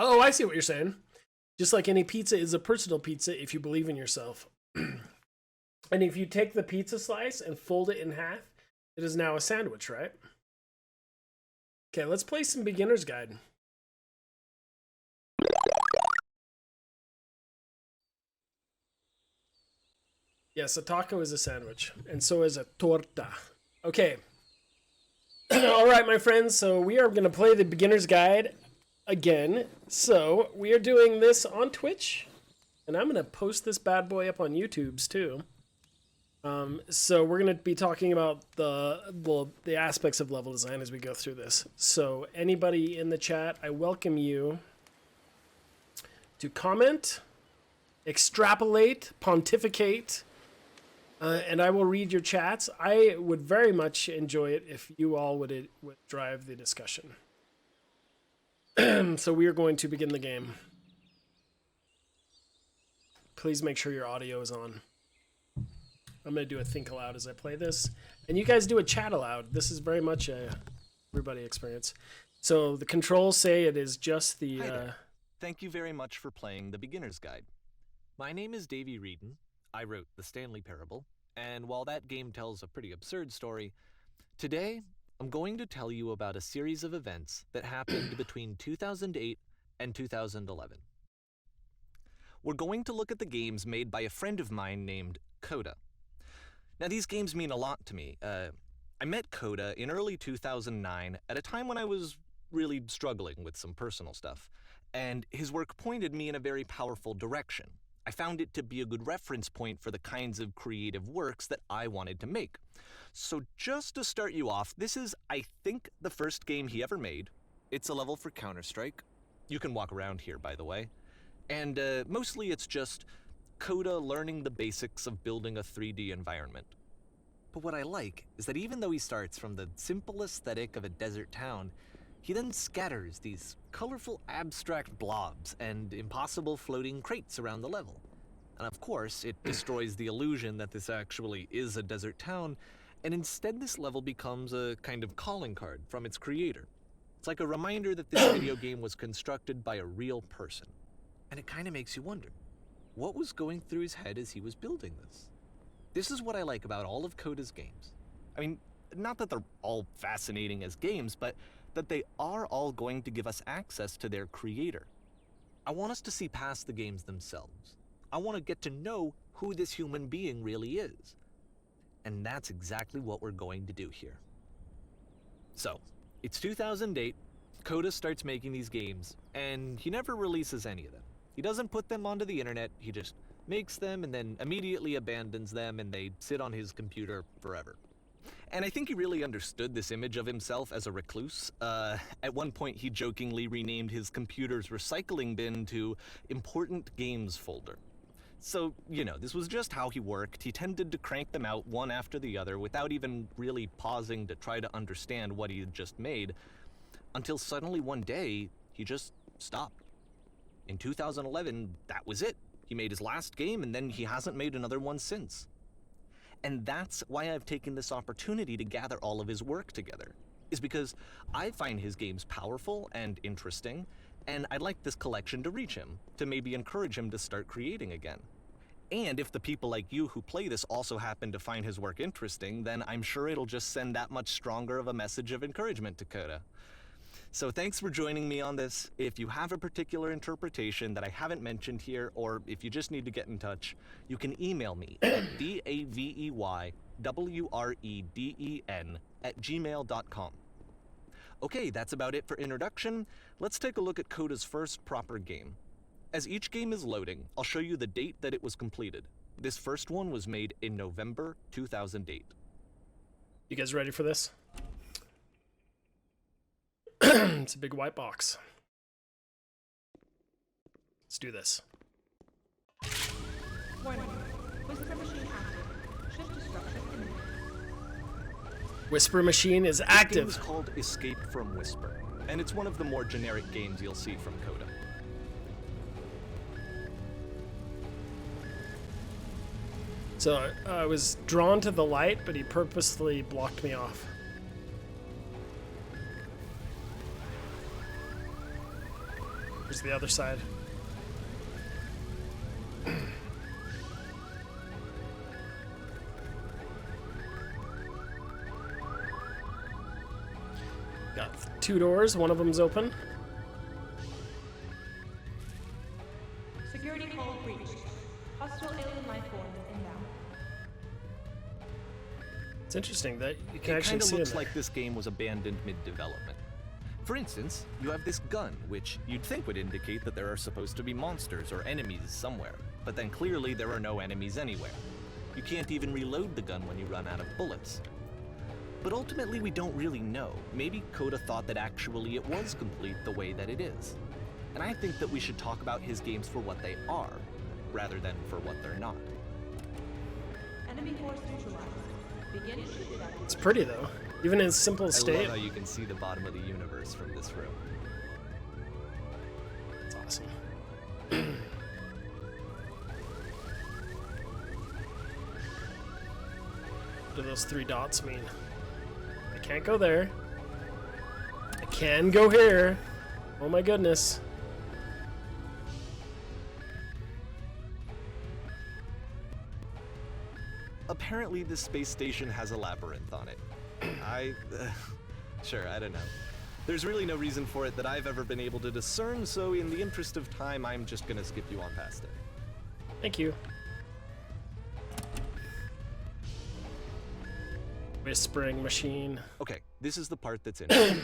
Oh, I see what you're saying. Just like any pizza is a personal pizza if you believe in yourself. And if you take the pizza slice and fold it in half, it is now a sandwich, right? Okay, let's play some beginner's guide. Yes, a taco is a sandwich, and so is a torta. Okay. All right, my friends, so we are going to play the beginner's guide again. So we are doing this on Twitch, and I'm going to post this bad boy up on YouTube's too. So we're going to be talking about the aspects of level design as we go through this. So anybody in the chat, I welcome you to comment, extrapolate, pontificate, and I will read your chats. I would very much enjoy it if you all would drive the discussion. So we are going to begin the game. Please make sure your audio is on. I'm going to do a think aloud as I play this. And you guys do a chat aloud. This is very much a everybody experience. So the controls say it is just the... Hi there. Thank you very much for playing the Beginner's Guide. My name is Davey Reedon. I wrote The Stanley Parable, and while that game tells a pretty absurd story, today I'm going to tell you about a series of events that happened between 2008 and 2011. We're going to look at the games made by a friend of mine named Coda. Now, these games mean a lot to me. I met Coda in early 2009 at a time when I was really struggling with some personal stuff, and his work pointed me in a very powerful direction. I found it to be a good reference point for the kinds of creative works that I wanted to make. So just to start you off, this is, I think, the first game he ever made. It's a level for Counter-Strike. You can walk around here, by the way. And mostly it's just Coda learning the basics of building a 3D environment. But what I like is that even though he starts from the simple aesthetic of a desert town, he then scatters these colorful abstract blobs and impossible floating crates around the level. And of course, it destroys the illusion that this actually is a desert town, and instead this level becomes a kind of calling card from its creator. It's like a reminder that this video game was constructed by a real person. And it kind of makes you wonder, what was going through his head as he was building this? This is what I like about all of Coda's games. I mean, not that they're all fascinating as games, but that they are all going to give us access to their creator. I want us to see past the games themselves. I want to get to know who this human being really is. And that's exactly what we're going to do here. So, it's 2008, Coda starts making these games, and he never releases any of them. He doesn't put them onto the internet, he just makes them and then immediately abandons them, and they sit on his computer forever. And I think he really understood this image of himself as a recluse. At one point, he jokingly renamed his computer's recycling bin to Important Games Folder. So, you know, this was just how he worked. He tended to crank them out one after the other without even really pausing to try to understand what he had just made, until suddenly one day, he just stopped. In 2011, that was it. He made his last game, and then he hasn't made another one since. And that's why I've taken this opportunity to gather all of his work together, is because I find his games powerful and interesting, and I'd like this collection to reach him, to maybe encourage him to start creating again. And if the people like you who play this also happen to find his work interesting, then I'm sure it'll just send that much stronger of a message of encouragement to Coda. So thanks for joining me on this. If you have a particular interpretation that I haven't mentioned here, or if you just need to get in touch, you can email me at daveywreden@gmail.com. Okay, that's about it for introduction. Let's take a look at Coda's first proper game. As each game is loading, I'll show you the date that it was completed. This first one was made in November 2008. You guys ready for this? It's a big white box. Let's do this. Warning. Whisper machine active. Shift destruction imminent. Whisper machine is This game active. is called Escape from Whisper, and it's one of the more generic games you'll see from Coda. So I was drawn to the light, but he purposely blocked me off. Here's the other side. Got 2 doors, one of them's open. Security hull breached. Hostile alien life forms inbound. It's interesting that you can It actually kind of see looks them like this game was abandoned mid-development. For instance, you have this gun, which you'd think would indicate that there are supposed to be monsters or enemies somewhere, but then clearly there are no enemies anywhere. You can't even reload the gun when you run out of bullets. But ultimately we don't really know. Maybe Coda thought that actually it was complete the way that it is. And I think that we should talk about his games for what they are, rather than for what they're not. Enemy force neutralized. Begin ship evacuation. It's pretty though, even in its simple I state. love how you can see the bottom of the universe from this room. It's awesome. What do those 3 dots mean? I can't go there. I can go here. Oh my goodness. Apparently, this space station has a labyrinth on it. Sure, I don't know. There's really no reason for it that I've ever been able to discern, so in the interest of time, I'm just gonna skip you on past it. Thank you. Whispering machine. Okay, this is the part that's interesting.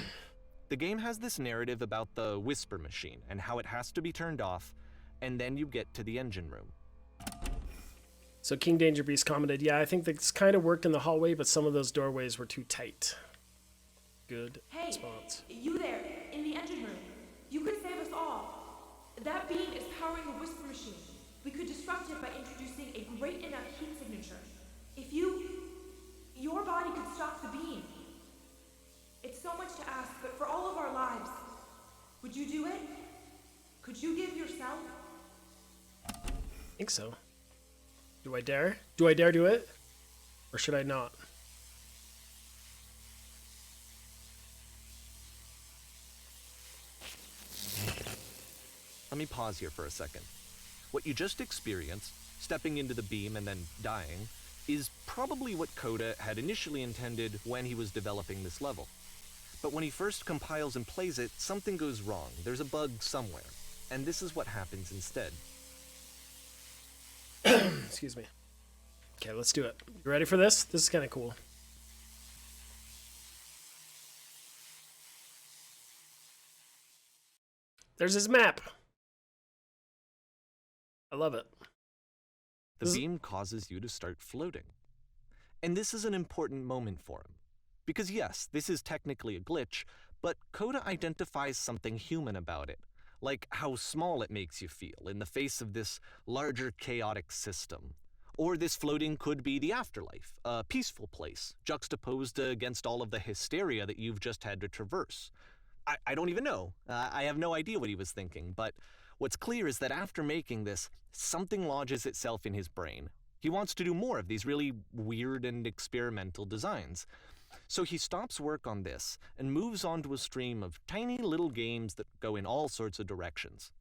The game has this narrative about the Whisper Machine and how it has to be turned off, and then you get to the engine room. So King Danger Beast commented, yeah, I think this kind of worked in the hallway, but some of those doorways were too tight. Good Hey, response. you there, in the engine room. You could save us all. That beam is powering the Whisper Machine. We could disrupt it by introducing a great enough heat signature. If your body could stop the beam. It's so much to ask, but for all of our lives, would you do it? Could you give yourself? I think so. Do I dare? Do I dare do it? Or should I not? Let me pause here for a second. What you just experienced, stepping into the beam and then dying, is probably what Coda had initially intended when he was developing this level. But when he first compiles and plays it, something goes wrong. There's a bug somewhere. And this is what happens instead. Excuse me. Okay, let's do it. You ready for this? This is kind of cool. There's his map. I love it. The beam causes you to start floating. And this is an important moment for him. Because yes, this is technically a glitch, but Coda identifies something human about it, like how small it makes you feel in the face of this larger chaotic system. Or this floating could be the afterlife, a peaceful place, juxtaposed against all of the hysteria that you've just had to traverse. I don't even know. I have no idea what he was thinking, but what's clear is that after making this, something lodges itself in his brain. He wants to do more of these really weird and experimental designs. So he stops work on this and moves on to a stream of tiny little games that go in all sorts of directions.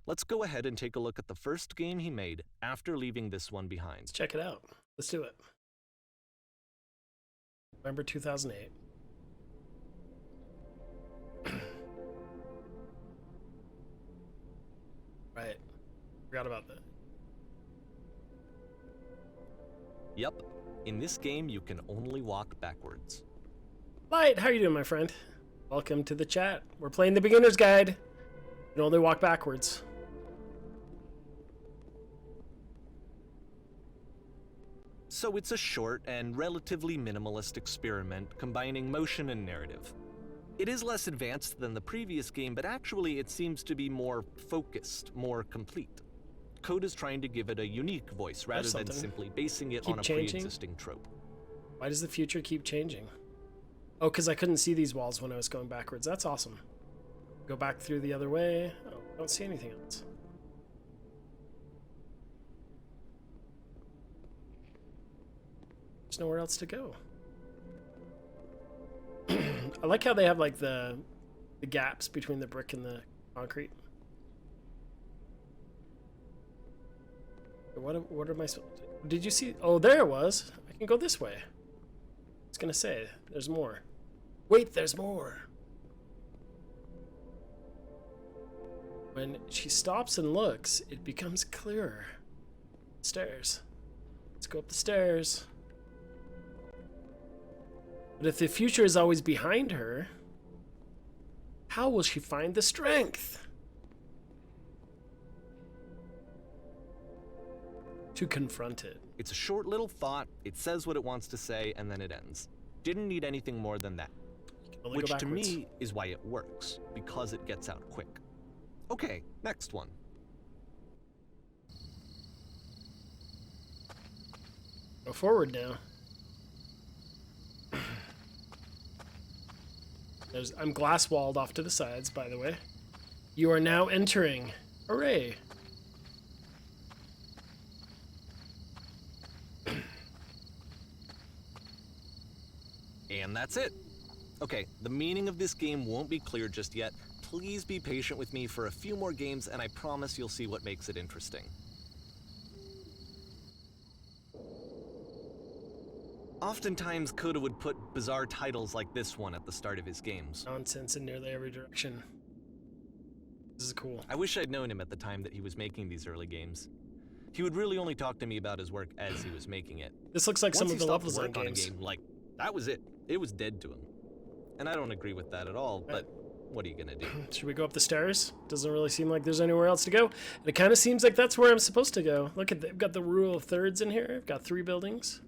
Let's go ahead and take a look at the first game he made after leaving this one behind. Let's check it out. Let's do it. November 2008. Right. Forgot about that. Yep, in this game you can only walk backwards. Light, how you doing, my friend? Welcome to the chat. We're playing the beginner's guide. You can only walk backwards. So it's a short and relatively minimalist experiment combining motion and narrative. It is less advanced than the previous game, but actually it seems to be more focused, more complete. Coda's trying to give it a unique voice rather than something. simply basing it Keep on a changing. pre-existing trope. Why does the future keep changing? Oh, because I couldn't see these walls when I was going backwards. That's awesome. Go back through the other way. Oh, I don't see anything else. There's nowhere else to go. I like how they have like the gaps between the brick and the concrete. What am I? Did you see? Oh, there it was. I can go this way. I was gonna say, there's more. Wait, there's more. When she stops and looks, it becomes clearer. Stairs. Let's go up the stairs. But if the future is always behind her, how will she find the strength to confront it? It's a short little thought, it says what it wants to say, and then it ends. Didn't need anything more than that. Only Which go to backwards. me is why it works, because it gets out quick. Okay, next one. Go forward now. I'm glass walled off to the sides, by the way. You are now entering. Hooray. And that's it. Okay, the meaning of this game won't be clear just yet. Please be patient with me for a few more games, and I promise you'll see what makes it interesting. Oftentimes, Coda would put bizarre titles like this one at the start of his games. Nonsense in nearly every direction. This is cool. I wish I'd known him at the time that he was making these early games. He would really only talk to me about his work as he was making it. This looks like some Once of he the stopped levels on work on a games. game, like, that was it. It was dead to him. And I don't agree with that at all, but what are you gonna do? Should we go up the stairs? Doesn't really seem like there's anywhere else to go. And it kind of seems like that's where I'm supposed to go. Look at that. I've got the rule of thirds in here. I've got 3 buildings.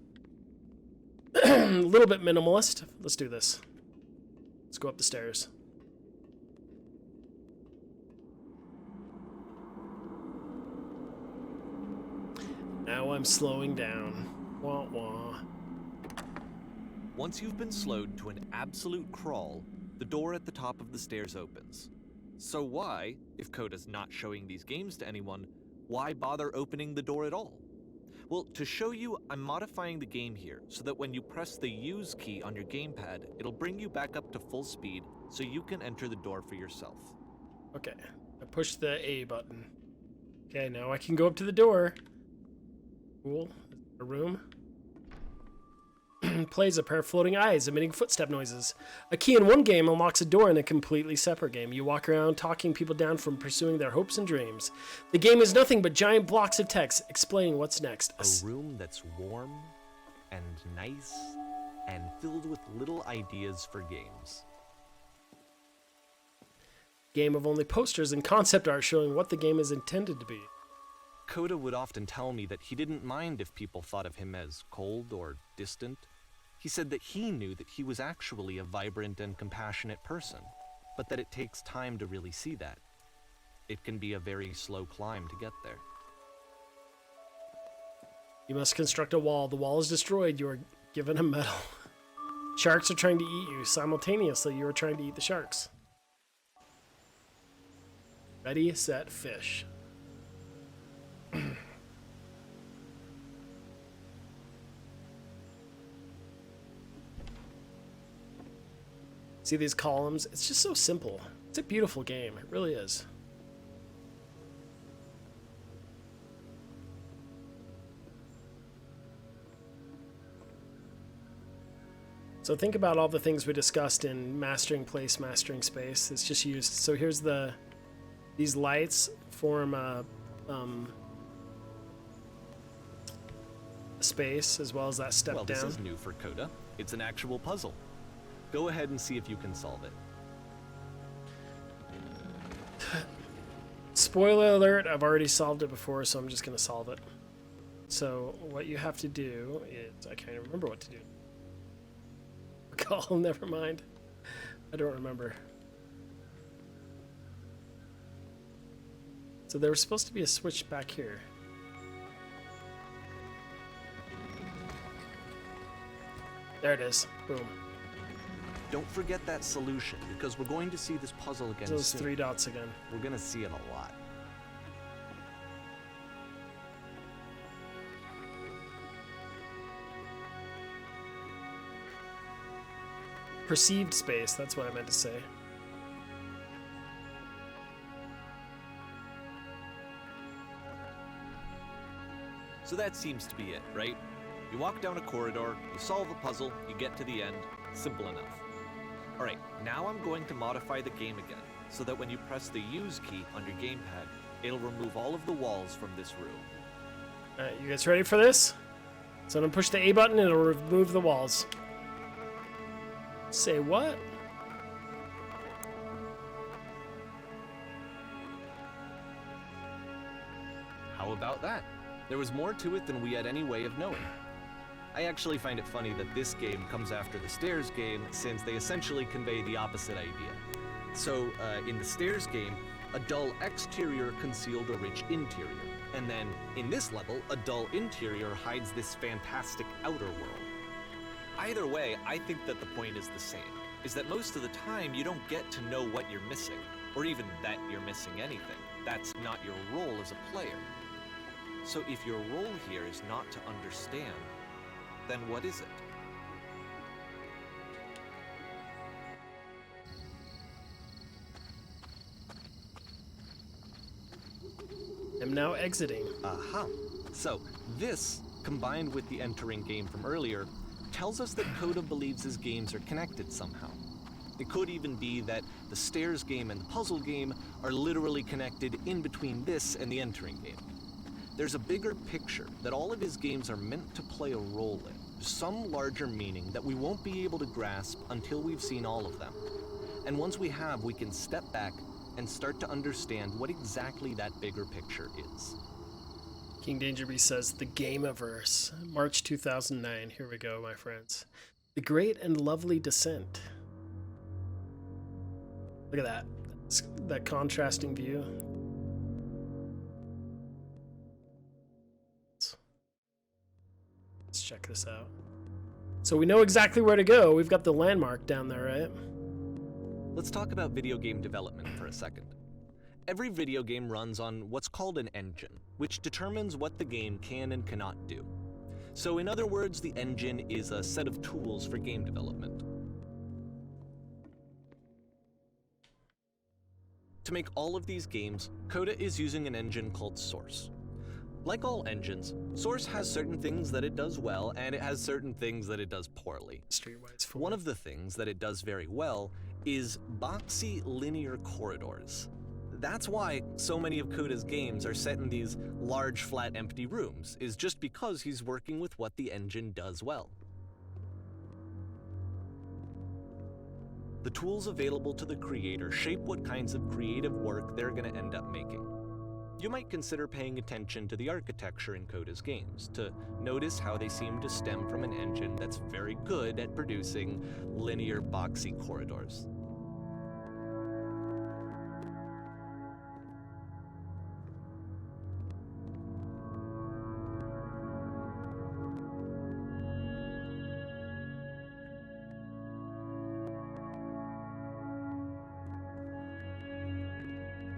A little bit minimalist. Let's do this. Let's go up the stairs. Now I'm slowing down. Wah wah. Once you've been slowed to an absolute crawl, the door at the top of the stairs opens. So why, if Coda's not showing these games to anyone, why bother opening the door at all? Well, to show you, I'm modifying the game here so that when you press the use key on your gamepad, it'll bring you back up to full speed so you can enter the door for yourself. Okay. I pushed the A button. Okay, now I can go up to the door. Cool. A room. Plays a pair of floating eyes emitting footstep noises. A key in one game unlocks a door in a completely separate game. You walk around talking people down from pursuing their hopes and dreams. The game is nothing but giant blocks of text explaining what's next. A room that's warm and nice and filled with little ideas for games. Game of only posters and concept art showing what the game is intended to be. Coda would often tell me that he didn't mind if people thought of him as cold or distant. He said that he knew that he was actually a vibrant and compassionate person, but that it takes time to really see that. It can be a very slow climb to get there. You must construct a wall. The wall is destroyed. You are given a medal. Sharks are trying to eat you. Simultaneously, you are trying to eat the sharks. Ready, set, fish. See these columns? It's just so simple. It's a beautiful game. It really is. So think about all the things we discussed in mastering place, mastering space. It's just used. So here's these lights form a space as well as that step Well, down. this is new for Coda. It's an actual puzzle. Go ahead and see if you can solve it. Spoiler alert, I've already solved it before, so I'm just going to solve it. So what you have to do is, I can't even remember what to do. Oh, never mind. I don't remember. So there was supposed to be a switch back here. There it is. Boom. Don't forget that solution, because we're going to see this puzzle again Those soon. 3 dots again. We're going to see it a lot. Perceived space, that's what I meant to say. So that seems to be it, right? You walk down a corridor, you solve a puzzle, you get to the end. Simple enough. Alright, now I'm going to modify the game again, so that when you press the use key on your gamepad, it'll remove all of the walls from this room. Alright, you guys ready for this? So I'm gonna push the A button and it'll remove the walls. Say what? How about that? There was more to it than we had any way of knowing. I actually find it funny that this game comes after the Stairs game, since they essentially convey the opposite idea. So, in the Stairs game, a dull exterior concealed a rich interior. And then, in this level, a dull interior hides this fantastic outer world. Either way, I think that the point is the same, is that most of the time you don't get to know what you're missing, or even that you're missing anything. That's not your role as a player. So if your role here is not to understand, then what is it? I'm now exiting. Aha. So, this, combined with the entering game from earlier, tells us that Coda believes his games are connected somehow. It could even be that the Stairs game and the puzzle game are literally connected in between this and the entering game. There's a bigger picture that all of his games are meant to play a role in, some larger meaning that we won't be able to grasp until we've seen all of them. And once we have, we can step back and start to understand what exactly that bigger picture is. King Danger Beast says, the Gameaverse, March 2009. Here we go, my friends. The Great and Lovely Descent. Look at that. That contrasting view. Let's check this out. So we know exactly where to go. We've got the landmark down there, right? Let's talk about video game development for a second. Every video game runs on what's called an engine, which determines what the game can and cannot do. So in other words, the engine is a set of tools for game development. To make all of these games, Coda is using an engine called Source. Like all engines, Source has certain things that it does well, and it has certain things that it does poorly. Streetwise 4. One of the things that it does very well is boxy linear corridors. That's why so many of Coda's games are set in these large, flat, empty rooms, is just because he's working with what the engine does well. The tools available to the creator shape what kinds of creative work they're going to end up making. You might consider paying attention to the architecture in Coda's games, to notice how they seem to stem from an engine that's very good at producing linear, boxy corridors.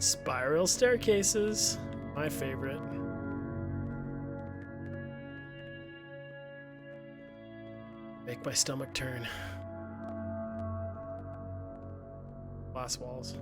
Spiral staircases, my favorite. Make my stomach turn. Glass walls.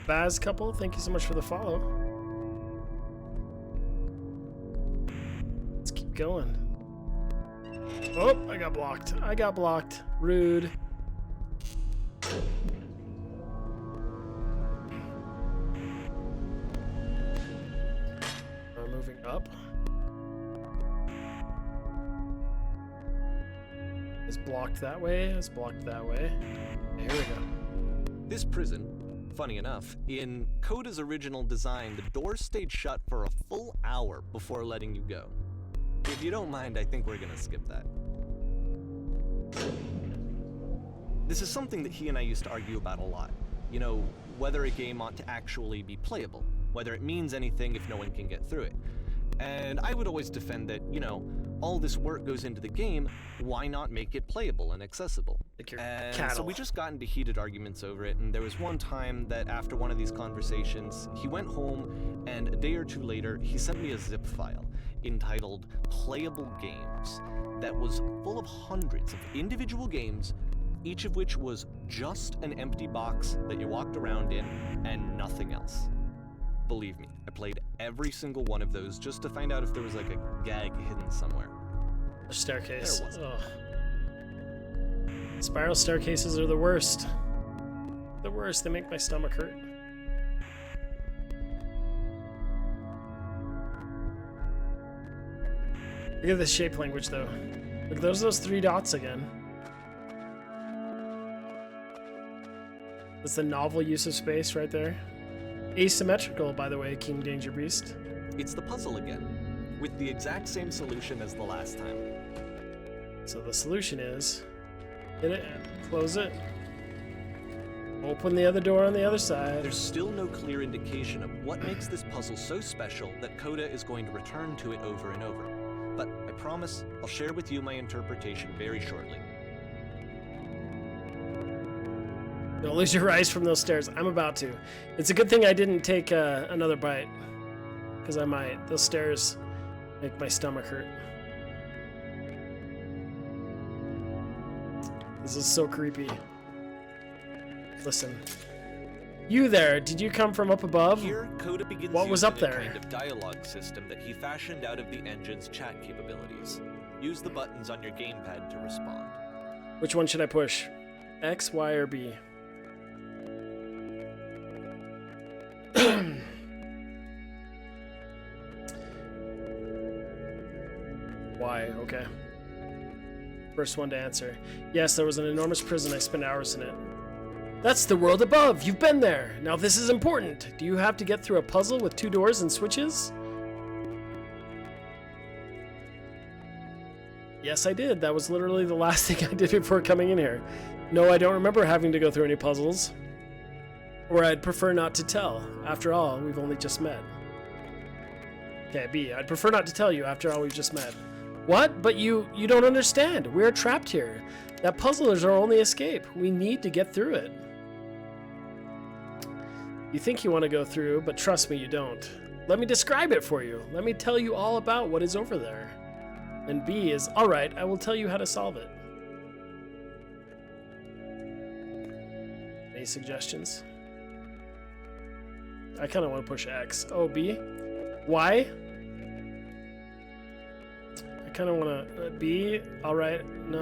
Baz couple, thank you so much for the follow. Let's keep going. Oh, I got blocked. I got blocked. Rude. We're moving up. It's blocked that way. It's blocked that way. Here we go. This prison, funny enough, in Coda's original design, the doors stayed shut for a full hour before letting you go. If you don't mind, I think we're gonna skip that. This is something that he and I used to argue about a lot. You know, whether a game ought to actually be playable, whether it means anything if no one can get through it. And I would always defend that, you know, all this work goes into the game, why not make it playable and accessible? Like your And cattle. so we just got into heated arguments over it, and there was one time that after one of these conversations, he went home, and a day or two later, he sent me a zip file entitled Playable Games that was full of hundreds of individual games, each of which was just an empty box that you walked around in and nothing else. Believe me, I played every single one of those just to find out if there was like a gag hidden somewhere. A staircase. There wasn't. Ugh. Spiral staircases are the worst. The worst. They make my stomach hurt. Look at this shape language, though. Look, those 3 dots again. That's the novel use of space right there. Asymmetrical, by the way, King Danger Beast. It's the puzzle again, with the exact same solution as the last time. So the solution is hit it, close it, open the other door on the other side. There's still no clear indication of what makes this puzzle so special that Coda is going to return to it over and over. But I promise I'll share with you my interpretation very shortly. Don't lose your eyes from those stairs. I'm about to. It's a good thing I didn't take another bite, because I might. Those stairs make my stomach hurt. This is so creepy. Listen. You there, did you come from up above? Here, Coda begins What was using up there? a kind of dialogue system that he fashioned out of the engine's chat capabilities. Use the buttons on your gamepad to respond. Which one should I push? X, Y, or B? Y, okay. First one to answer. Yes, there was an enormous prison. I spent hours in it. That's the world above. You've been there. Now this is important. Do you have to get through a puzzle with 2 doors and switches? Yes, I did. That was literally the last thing I did before coming in here. No, I don't remember having to go through any puzzles. Or I'd prefer not to tell. After all, we've only just met. Okay, B. I'd prefer not to tell you. After all, we've just met. What? But you don't understand. We're trapped here. That puzzle is our only escape. We need to get through it. You think you want to go through, but trust me, you don't. Let me describe it for you. Let me tell you all about what is over there. And B is, all right, I will tell you how to solve it. Any suggestions? I kind of want to push X. Oh, B? Y? I kind of want to... B? All right. No,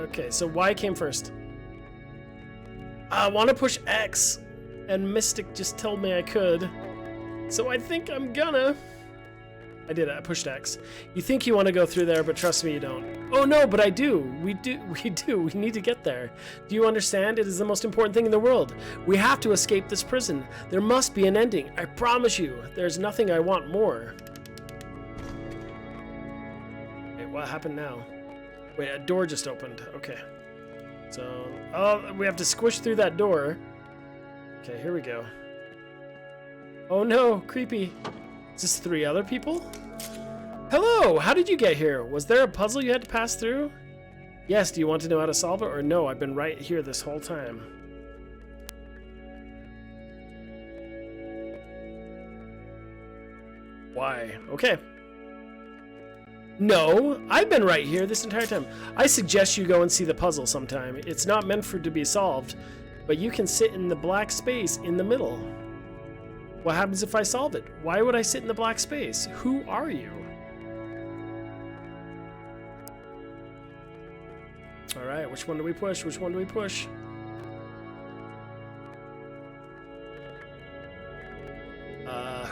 okay, so Y came first. I want to push X, and Mystic just told me I could. So I think I'm gonna... I did it. I pushed X. You think you want to go through there, but trust me, you don't. Oh no, but I do. We do. We need to get there. Do you understand? It is the most important thing in the world. We have to escape this prison. There must be an ending. I promise you. There's nothing I want more. Wait, what happened now? Wait, a door just opened. Okay. So, oh, we have to squish through that door. Okay, here we go. Oh no, creepy. Is this 3 other people? Hello, how did you get here? Was there a puzzle you had to pass through? Yes, do you want to know how to solve it? Or no, I've been right here this whole time. Why? Okay. No, I've been right here this entire time. I suggest you go and see the puzzle sometime. It's not meant for it to be solved, but you can sit in the black space in the middle. What happens if I solve it? Why would I sit in the black space? Who are you? All right, which one do we push? Which one do we push?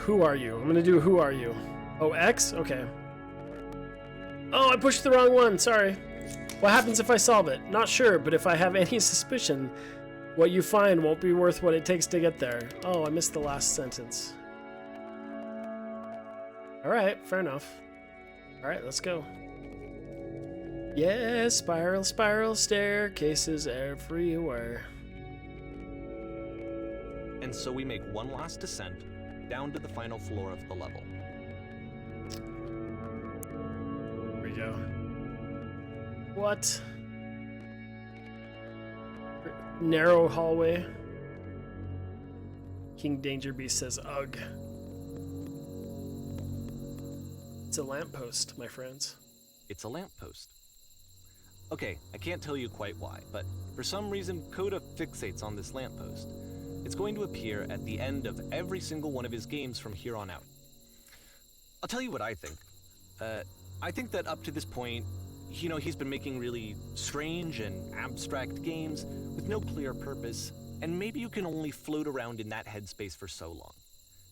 Who are you? I'm gonna do who are you? Oh, X? Okay. Oh, I pushed the wrong one, sorry. What happens if I solve it? Not sure, but if I have any suspicion, what you find won't be worth what it takes to get there. Oh, I missed the last sentence. Alright, fair enough. Alright, let's go. Yeah, spiral, spiral, staircases everywhere. And so we make one last descent down to the final floor of the level. Are we go. What? Narrow hallway. King Danger Beast says, ugh. It's a lamppost, my friends. It's a lamppost. Okay, I can't tell you quite why, but for some reason Coda fixates on this lamppost. It's going to appear at the end of every single one of his games from here on out. I'll tell you what I think. I think that up to this point, you know, he's been making really strange and abstract games with no clear purpose, and maybe you can only float around in that headspace for so long.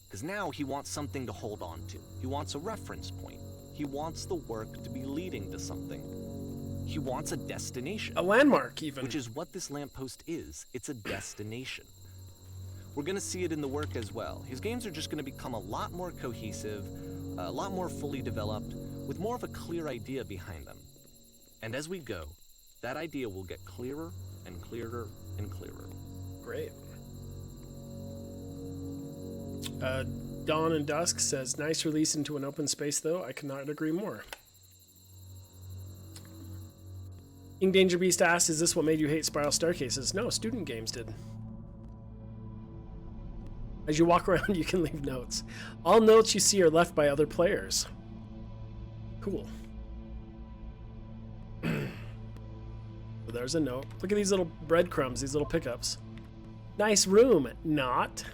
Because now he wants something to hold on to. He wants a reference point. He wants the work to be leading to something. He wants a destination. A landmark, even. Which is what this lamppost is. It's a destination. We're going to see it in the work as well. His games are just going to become a lot more cohesive, a lot more fully developed, with more of a clear idea behind them. And as we go, that idea will get clearer and clearer and clearer. Great. Dawn and Dusk says, nice release into an open space, though. I could not agree more. King Danger Beast asks, is this what made you hate Spiral Staircases? No, student games did. As you walk around, you can leave notes. All notes you see are left by other players. Cool. So there's a note. Look at these little breadcrumbs, these little pickups. Nice room. Not.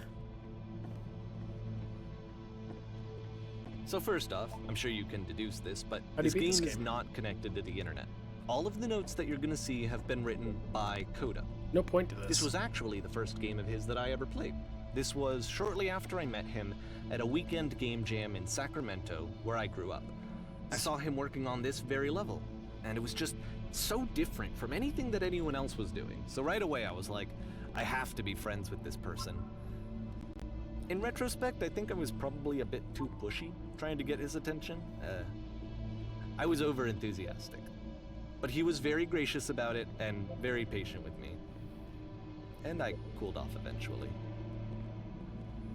So first off, I'm sure you can deduce this, but How do you this beat game this is game? not connected to the internet. All of the notes that you're going to see have been written by Coda. No point to this. This was actually the first game of his that I ever played. This was shortly after I met him at a weekend game jam in Sacramento, where I grew up. I saw him working on this very level, and it was just so different from anything that anyone else was doing. So right away I was like, I have to be friends with this person. In retrospect, I think I was probably a bit too pushy trying to get his attention. I was over-enthusiastic. But he was very gracious about it and very patient with me. And I cooled off eventually.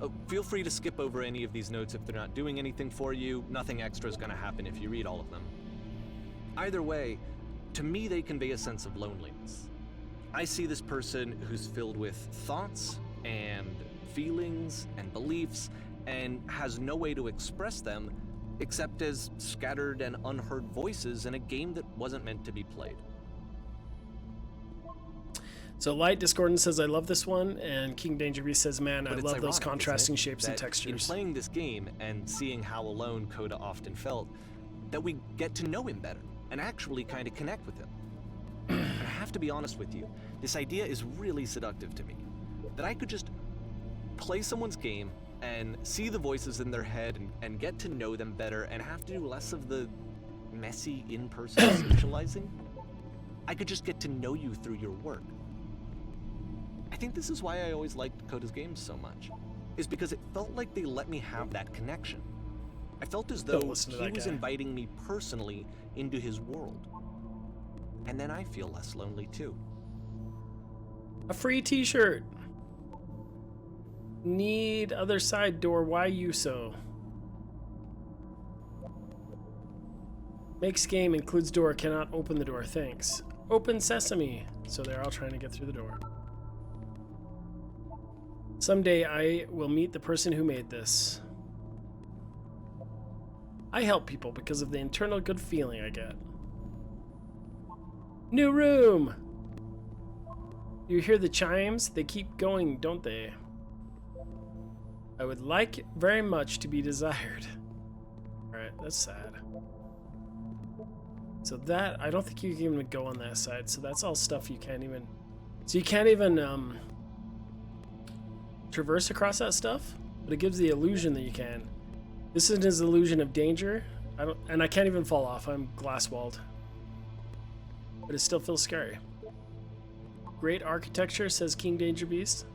Oh, feel free to skip over any of these notes if they're not doing anything for you. Nothing extra is going to happen if you read all of them. Either way, to me they convey a sense of loneliness. I see this person who's filled with thoughts and feelings and beliefs and has no way to express them except as scattered and unheard voices in a game that wasn't meant to be played. So Light Discordant says, I love this one, and King Danger Beast says, man, I But it's love those ironic, contrasting isn't it, shapes and that in textures. playing this game and seeing how alone Coda often felt, that we get to know him better and actually kind of connect with him. And I have to be honest with you, this idea is really seductive to me. That I could just play someone's game and see the voices in their head and get to know them better and have to do less of the messy in-person socializing. I could just get to know you through your work. I think this is why I always liked Coda's games so much, is because it felt like they let me have that connection. I felt as though Don't listen to he that was guy. inviting me personally into his world. And then I feel less lonely too. A free t-shirt. Need other side door, why you so? Makes game, includes door, cannot open the door, thanks. Open sesame. So they're all trying to get through the door. Someday I will meet the person who made this. I help people because of the internal good feeling I get. New room! You hear the chimes? They keep going, don't they? I would like very much to be desired. Alright, that's sad. So that, I don't think you can even go on that side, so that's all stuff you can't even... So you can't even, traverse across that stuff? But it gives the illusion that you can. This is his illusion of danger. I can't even fall off, I'm glass-walled. But it still feels scary. Great architecture, says King Danger Beast.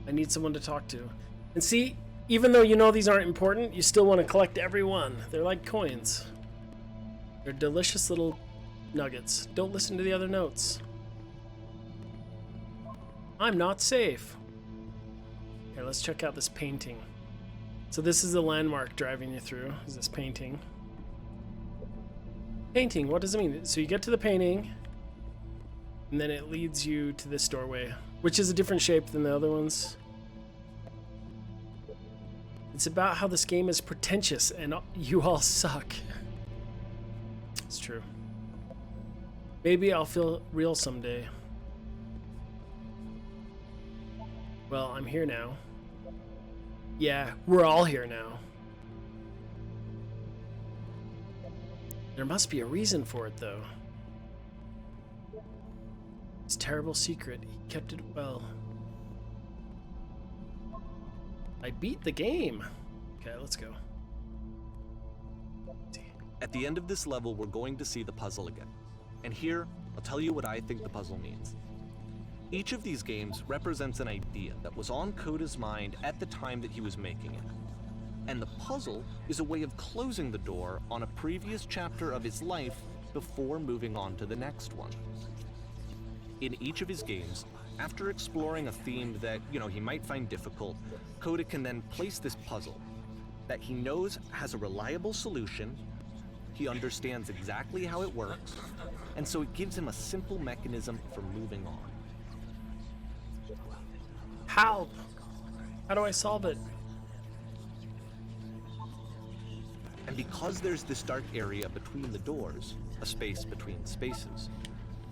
I need someone to talk to. And see, even though you know these aren't important, you still want to collect every one. They're like coins. They're delicious little nuggets. Don't listen to the other notes. I'm not safe. Here, let's check out this painting. So this is the landmark driving you through, is this painting. Painting, what does it mean? So you get to the painting, and then it leads you to this doorway, which is a different shape than the other ones. It's about how this game is pretentious and you all suck. It's true. Maybe I'll feel real someday. Well, I'm here now. Yeah, we're all here now. There must be a reason for it, though. His terrible secret, he kept it well. I beat the game. Okay, let's go. At the end of this level, we're going to see the puzzle again. And here, I'll tell you what I think the puzzle means. Each of these games represents an idea that was on Coda's mind at the time that he was making it. And the puzzle is a way of closing the door on a previous chapter of his life before moving on to the next one. In each of his games, after exploring a theme that, he might find difficult, Coda can then place this puzzle that he knows has a reliable solution, he understands exactly how it works, and so it gives him a simple mechanism for moving on. How? How do I solve it? And because there's this dark area between the doors, a space between spaces,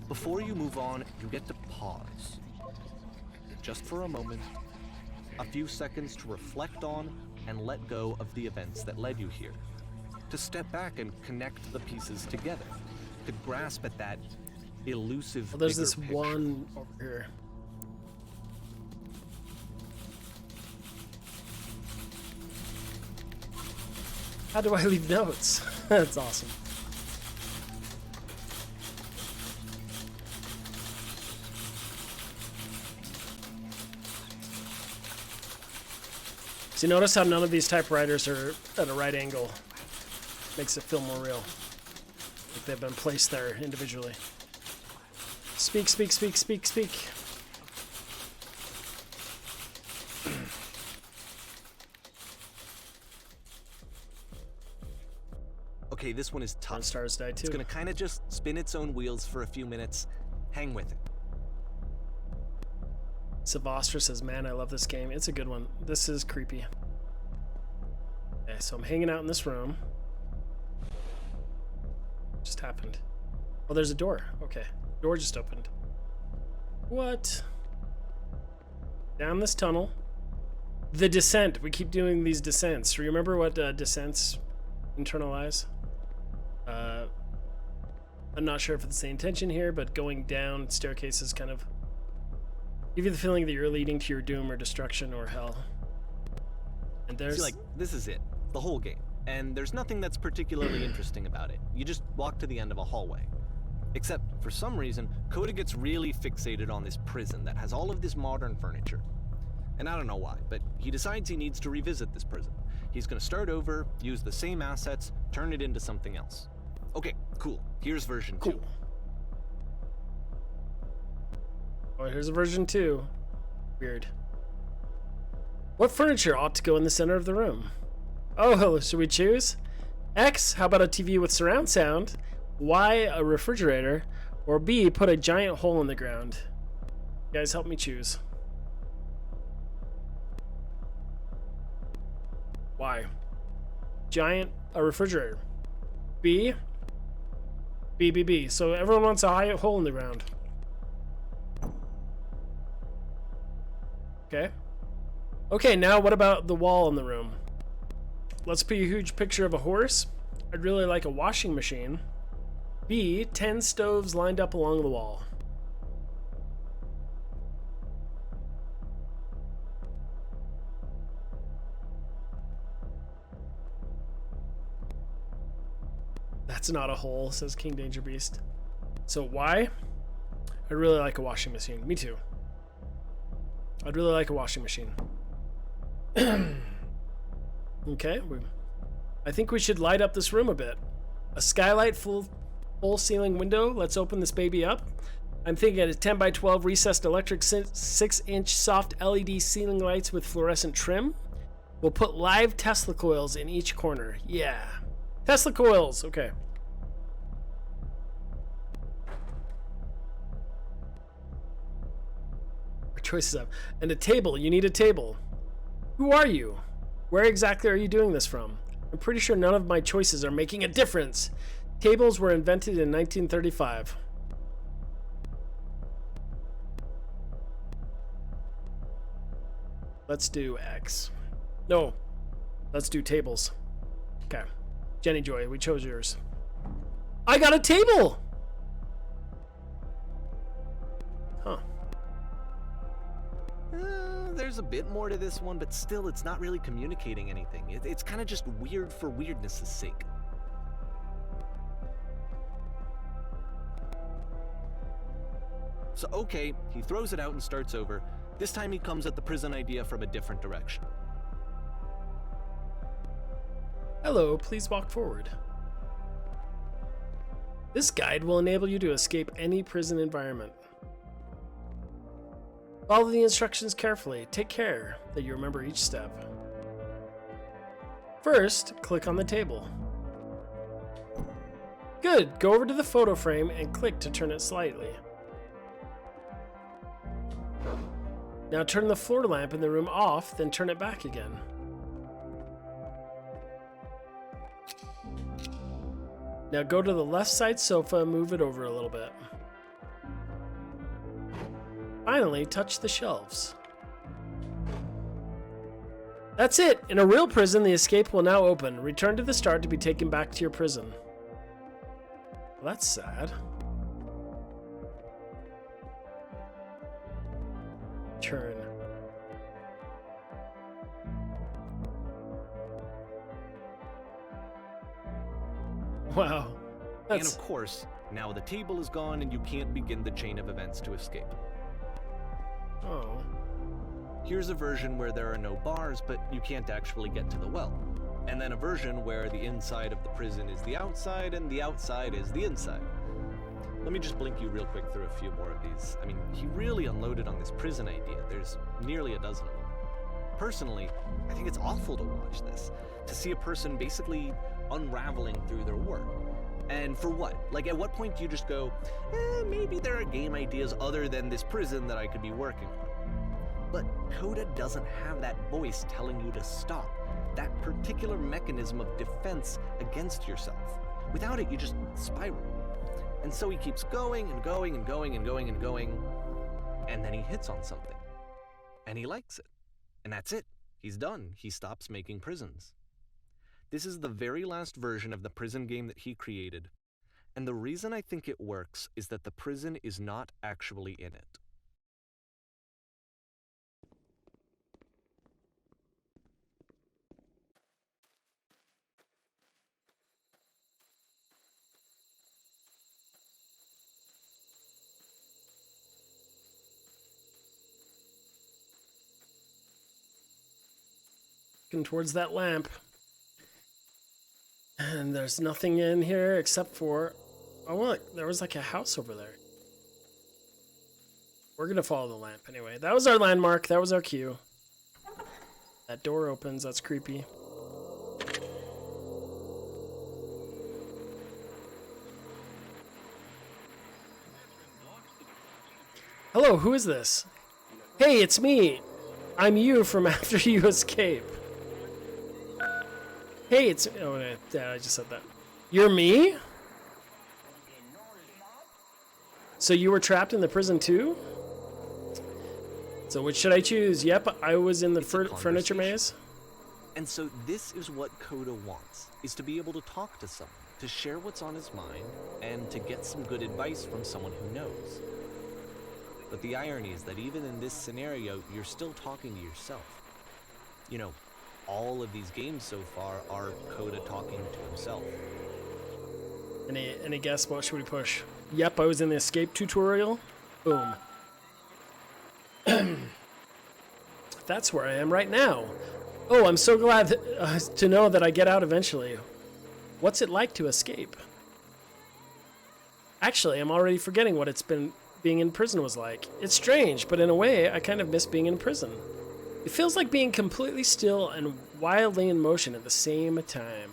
before you move on, you get to pause. Just for a moment, a few seconds to reflect on and let go of the events that led you here. To step back and connect the pieces together. To grasp at that elusive Well, there's bigger this picture. one over here. How do I leave notes? That's awesome. So you notice how none of these typewriters are at a right angle. Makes it feel more real. Like they've been placed there individually. Speak, speak, speak, speak, speak. Okay, this one is tough. Stars die too. It's gonna kind of just spin its own wheels for a few minutes. Hang with it. Savostra says, man, I love this game. It's a good one. This is creepy. Okay, so I'm hanging out in this room. Just happened. Oh, there's a door. Okay. Door just opened. What? Down this tunnel. The descent. We keep doing these descents. Remember what descents internalize? I'm not sure if it's the intention here, but going down staircases kind of give you the feeling that you're leading to your doom or destruction or hell. And there's See, this is it. The whole game. And there's nothing that's particularly interesting about it. You just walk to the end of a hallway. Except, for some reason, Coda gets really fixated on this prison that has all of this modern furniture. And I don't know why, but he decides he needs to revisit this prison. He's gonna start over, use the same assets, turn it into something else. Okay, cool. Here's version 2. cool. Oh, here's a version 2. Weird. What furniture ought to go in the center of the room? Oh, should we choose? X, how about a TV with surround sound? Y, a refrigerator? Or B, put a giant hole in the ground? You guys help me choose. Y. Giant, a refrigerator. B. B, B, B. So everyone wants a high hole in the ground. Okay. Okay, now what about the wall in the room? Let's put a huge picture of a horse. I'd really like a washing machine. B, 10 stoves lined up along the wall. That's not a hole, says King Danger Beast. So why? I'd really like a washing machine. Me too. I'd really like a washing machine. Okay, I think we should light up this room a bit. A skylight, full ceiling window. Let's open this baby up. I'm thinking a 10 by 12 recessed electric 6-inch soft LED ceiling lights with fluorescent trim. We'll put live Tesla coils in each corner. Yeah. Tesla coils. Okay. Our choices up. And a table. You need a table. Who are you? Where exactly are you doing this from? I'm pretty sure none of my choices are making a difference. Tables were invented in 1935. Let's do X. No. Let's do tables. Okay. Jenny Joy, we chose yours. I got a table! Huh. There's a bit more to this one, but still, it's not really communicating anything. It's kind of just weird for weirdness' sake. So, okay, he throws it out and starts over. This time he comes at the prison idea from a different direction. Hello, please walk forward. This guide will enable you to escape any prison environment. Follow the instructions carefully. Take care that you remember each step. First, click on the table. Good, go over to the photo frame and click to turn it slightly. Now turn the floor lamp in the room off, then turn it back again. Now go to the left side sofa and move it over a little bit. Finally, touch the shelves. That's it! In a real prison, the escape will now open. Return to the start to be taken back to your prison. Well, that's sad. Turn. Wow. And of course, now the table is gone and you can't begin the chain of events to escape. Oh. Here's a version where there are no bars, but you can't actually get to the well. And then a version where the inside of the prison is the outside and the outside is the inside. Let me just blink you real quick through a few more of these. I mean, he really unloaded on this prison idea. There's nearly a dozen of them. Personally, I think it's awful to watch this, to see a person basically unraveling through their work. And for what? Like, at what point do you just go, maybe there are game ideas other than this prison that I could be working on? But Coda doesn't have that voice telling you to stop, that particular mechanism of defense against yourself. Without it, you just spiral. And so he keeps going and going and going and going and going, and then he hits on something. And he likes it. And that's it. He's done. He stops making prisons. This is the very last version of the prison game that he created. And the reason I think it works is that the prison is not actually in it. Towards that lamp. And there's nothing in here except for... Oh, look, there was like a house over there. We're gonna follow the lamp anyway. That was our landmark. That was our cue. That door opens. That's creepy. Hello, who is this? Hey, it's me. I'm you from after you escape. Hey, it's... Oh, yeah, I just said that. You're me? So you were trapped in the prison too? So which should I choose? Yep, I was in the furniture maze. And so this is what Coda wants, is to be able to talk to someone, to share what's on his mind, and to get some good advice from someone who knows. But the irony is that even in this scenario, you're still talking to yourself. You know, all of these games so far are Coda talking to himself. Any guess? What should we push? Yep, I was in the escape tutorial. Boom. That's where I am right now. Oh, I'm so glad to know that I get out eventually. What's it like to escape? Actually, I'm already forgetting what it's been being in prison was like. It's strange, but in a way, I kind of miss being in prison. It feels like being completely still and wildly in motion at the same time.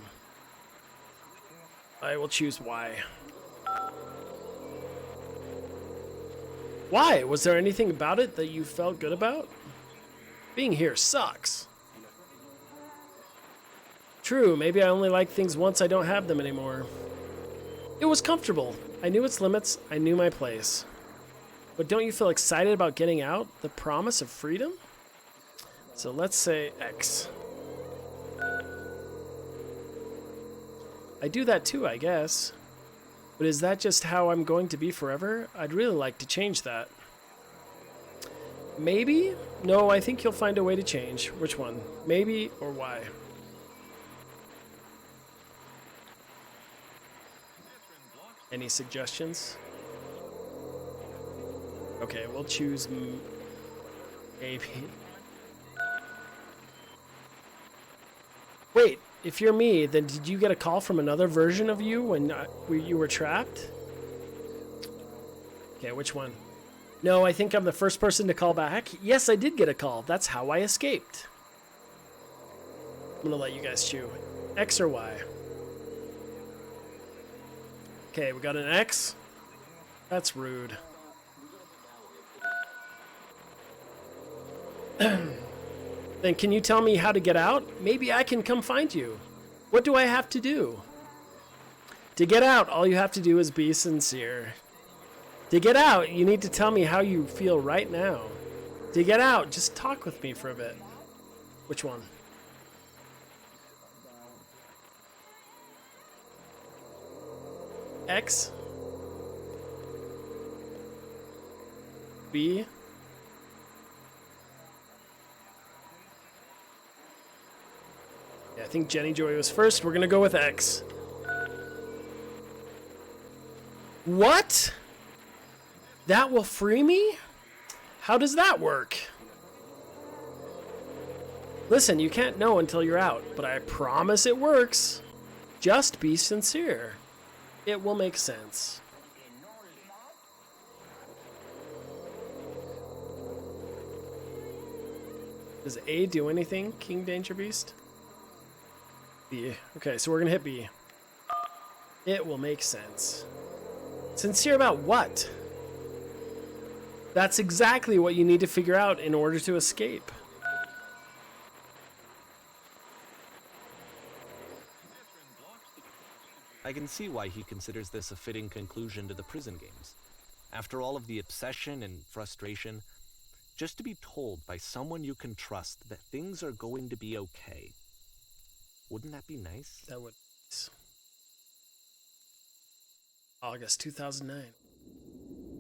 I will choose Y. Why? Was there anything about it that you felt good about? Being here sucks. True, maybe I only like things once I don't have them anymore. It was comfortable. I knew its limits, I knew my place. But don't you feel excited about getting out? The promise of freedom? So let's say X. I do that too, I guess. But is that just how I'm going to be forever? I'd really like to change that. Maybe? No, I think you'll find a way to change. Which one? Maybe or Y? Any suggestions? Okay, we'll choose maybe. Wait, if you're me, then did you get a call from another version of you when you were trapped? Okay, which one? No, I think I'm the first person to call back. Yes, I did get a call. That's how I escaped. I'm gonna let you guys chew. X or Y? Okay, we got an X. That's rude. Then can you tell me how to get out? Maybe I can come find you. What do I have to do? To get out, all you have to do is be sincere. To get out, you need to tell me how you feel right now. To get out, just talk with me for a bit. Which one? X? B? Yeah, I think Jenny Joy was first. We're gonna go with X. What? That will free me? How does that work? Listen, you can't know until you're out, but I promise it works. Just be sincere. It will make sense. Does A do anything, King Danger Beast? B. Okay, so we're gonna hit B. It will make sense. Sincere about what? That's exactly what you need to figure out in order to escape. I can see why he considers this a fitting conclusion to the prison games. After all of the obsession and frustration, just to be told by someone you can trust that things are going to be okay. Wouldn't that be nice? That would. August 2009.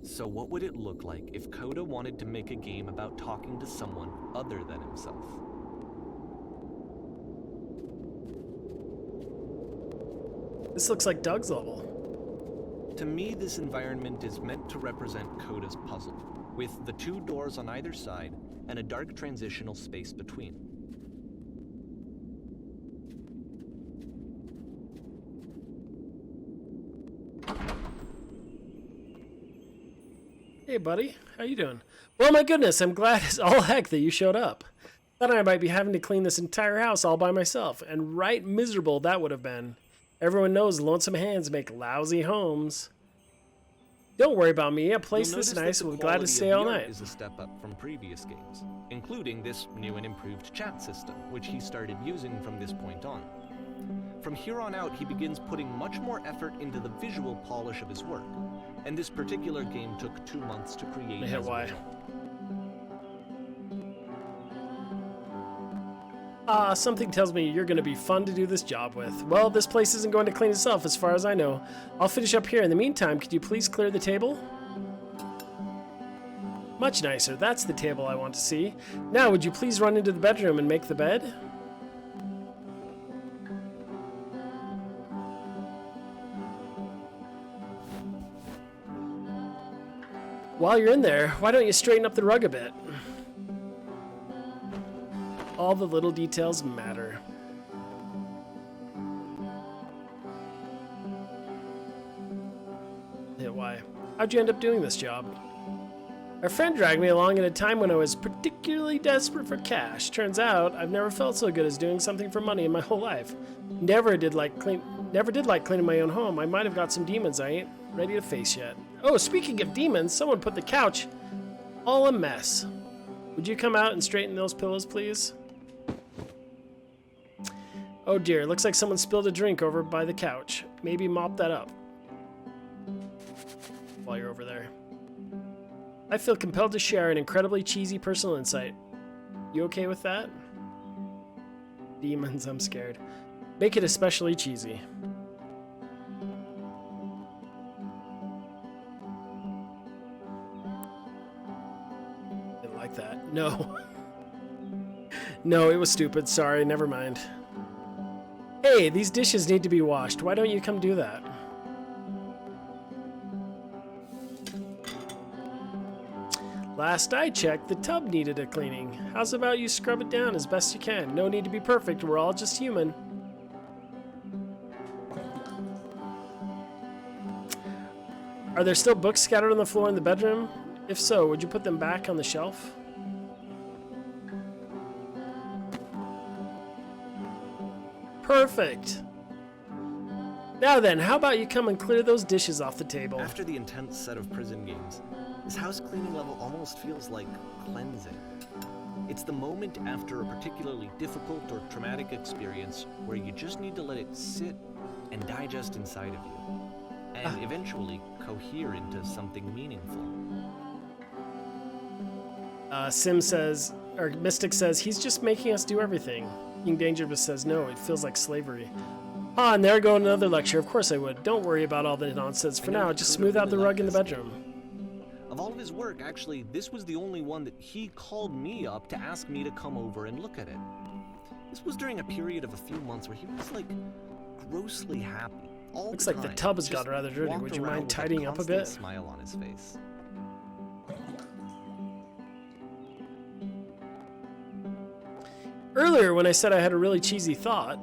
So what would it look like if Coda wanted to make a game about talking to someone other than himself? This looks like Doug's level. To me, this environment is meant to represent Coda's puzzle, with the two doors on either side and a dark transitional space between. Hey, buddy. How you doing? Well, my goodness, I'm glad as all heck that you showed up. Thought I might be having to clean this entire house all by myself, and right miserable that would have been. Everyone knows lonesome hands make lousy homes. Don't worry about me. A place this nice will be glad to stay all night. Is a step up from previous games, including this new and improved chat system, which he started using from this point on. From here on out, he begins putting much more effort into the visual polish of his work, and this particular game took 2 months to create. Hit Y. Something tells me you're going to be fun to do this job with. Well, this place isn't going to clean itself as far as I know. I'll finish up here. In the meantime, could you please clear the table? Much nicer. That's the table I want to see. Now, would you please run into the bedroom and make the bed? While you're in there, why don't you straighten up the rug a bit? All the little details matter. Hit Y. How'd you end up doing this job? A friend dragged me along at a time when I was particularly desperate for cash. Turns out I've never felt so good as doing something for money in my whole life. Never did like cleaning my own home. I might have got some demons I ain't ready to face yet. Oh, speaking of demons, someone put the couch all a mess. Would you come out and straighten those pillows, please? Oh dear, looks like someone spilled a drink over by the couch. Maybe mop that up while you're over there. I feel compelled to share an incredibly cheesy personal insight. You okay with that? Demons, I'm scared. Make it especially cheesy. Didn't like that. No. No, it was stupid. Sorry, never mind. Hey, these dishes need to be washed. Why don't you come do that? Last I checked, the tub needed a cleaning. How's about you scrub it down as best you can? No need to be perfect, we're all just human. Are there still books scattered on the floor in the bedroom? If so, would you put them back on the shelf? Perfect. Now then, how about you come and clear those dishes off the table? After the intense set of prison games, this house cleaning level almost feels like cleansing. It's the moment after a particularly difficult or traumatic experience where you just need to let it sit and digest inside of you, and eventually cohere into something meaningful. Sim says, or Mystic says, he's just making us do everything. King Dangerous says, no, it feels like slavery. Ah, and there I go, another lecture. Of course I would. Don't worry about all the nonsense for now. Just smooth out the rug in the bedroom. Of all of his work, actually, this was the only one that he called me up to ask me to come over and look at it. This was during a period of a few months where he was, like, grossly happy. All Looks the like the time. tub has Just got rather dirty. walked Would you around mind with tidying up a constant bit? Smile on his face. Earlier, when I said I had a really cheesy thought,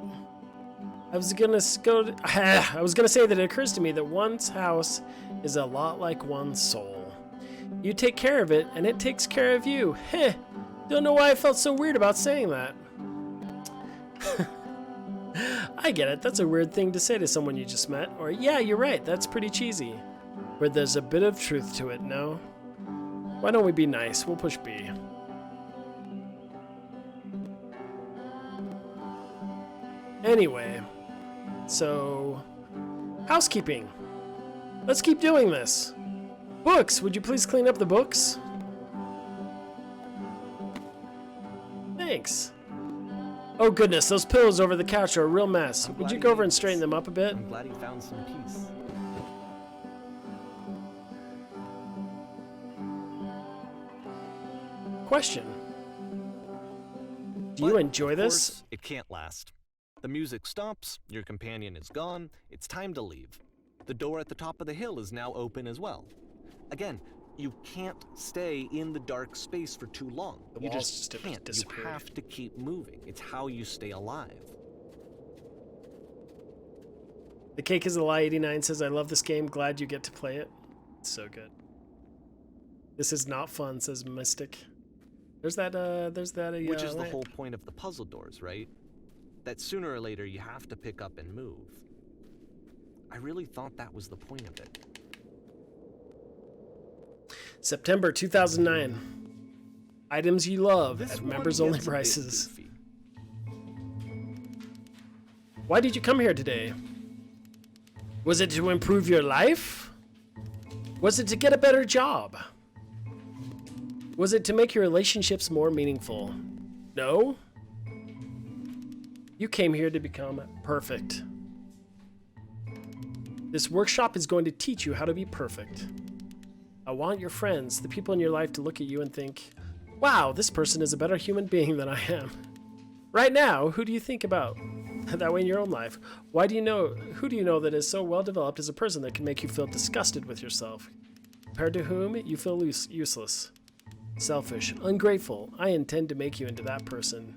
I was gonna say that it occurs to me that one's house is a lot like one's soul. You take care of it, and it takes care of you. Heh. Don't know why I felt so weird about saying that. I get it. That's a weird thing to say to someone you just met. Or, yeah, you're right. That's pretty cheesy. But there's a bit of truth to it, no? Why don't we be nice? We'll push B. Anyway, so housekeeping. Let's keep doing this. Books, would you please clean up the books? Thanks. Oh goodness, those pillows over the couch are a real mess. Would you go over and straighten them up a bit? I'm glad he found some peace. Question. Do you enjoy Of this? course, it can't last. The music stops, your companion is gone, it's time to leave. The door at the top of the hill is now open as well. Again, you can't stay in the dark space for too long. The You walls just just can't. You disappeared. have to keep moving. It's how you stay alive. The Cake is a Lie 89 says, I love this game. Glad you get to play it. It's so good. This is not fun, says Mystic. There's that, Which is the lamp. whole point of the puzzle doors, right? That sooner or later you have to pick up and move. I really thought that was the point of it. September 2009. Items you love This at one members only gets a bit prices. goofy. Why did you come here today? Was it to improve your life? Was it to get a better job? Was it to make your relationships more meaningful? No? You came here to become perfect. This workshop is going to teach you how to be perfect. I want your friends, the people in your life, to look at you and think, wow, this person is a better human being than I am. Right now, who do you think about that way in your own life? Who do you know that is so well developed as a person that can make you feel disgusted with yourself? Compared to whom you feel useless, selfish, ungrateful. I intend to make you into that person.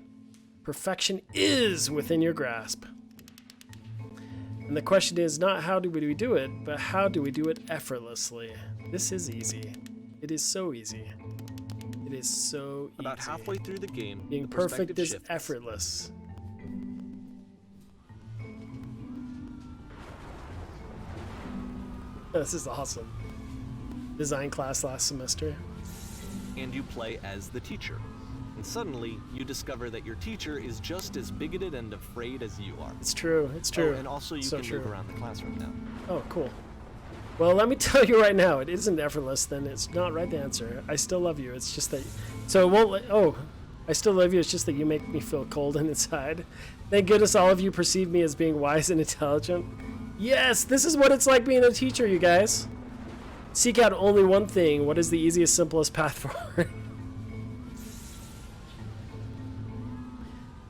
Perfection is within your grasp. And the question is not how do we do it, but how do we do it effortlessly? This is easy. It is so easy. It is so easy. About halfway through the game, Being the perfect perspective is shifts. effortless. This is awesome. Design class last semester. And you play as the teacher. And suddenly, you discover that your teacher is just as bigoted and afraid as you are. It's true. It's true. Oh, and also you So can true. move around the classroom now. Oh, cool. Well, let me tell you right now, it isn't effortless. Then it's not right. The answer. I still love you. It's just that. So it won't. I still love you. It's just that you make me feel cold inside. Thank goodness all of you perceive me as being wise and intelligent. Yes, this is what it's like being a teacher, you guys. Seek out only one thing. What is the easiest, simplest path forward?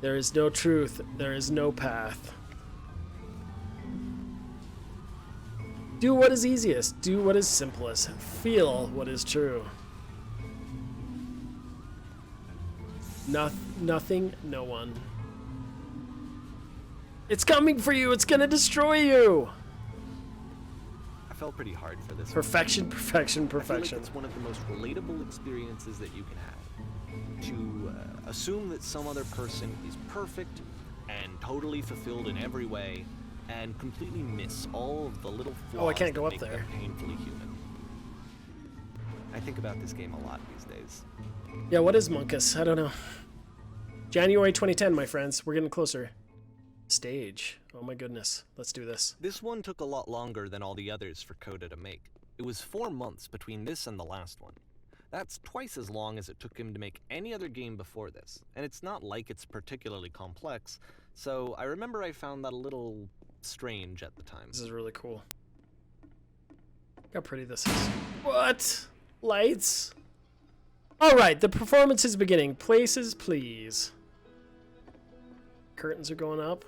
There is no truth. There is no path. Do what is easiest. Do what is simplest. Feel what is true. Nothing, no one. It's coming for you. It's gonna destroy you. I felt pretty hard for this one. Perfection, perfection, I feel like perfection. it's one of the most relatable experiences that you can have. To assume that some other person is perfect and totally fulfilled in every way, and completely miss all of the little flaws Oh, I can't go that up make there. them painfully human. I think about this game a lot these days. Yeah, what is Monkus? I don't know. January 2010, my friends. We're getting closer. Stage. Oh my goodness. Let's do this. This one took a lot longer than all the others for Coda to make. It was 4 months between this and the last one. That's twice as long as it took him to make any other game before this, and it's not like it's particularly complex, so I remember I found that a little strange at the time. This is really cool. Look how pretty this is. What? Lights? Alright, the performance is beginning. Places, please. Curtains are going up.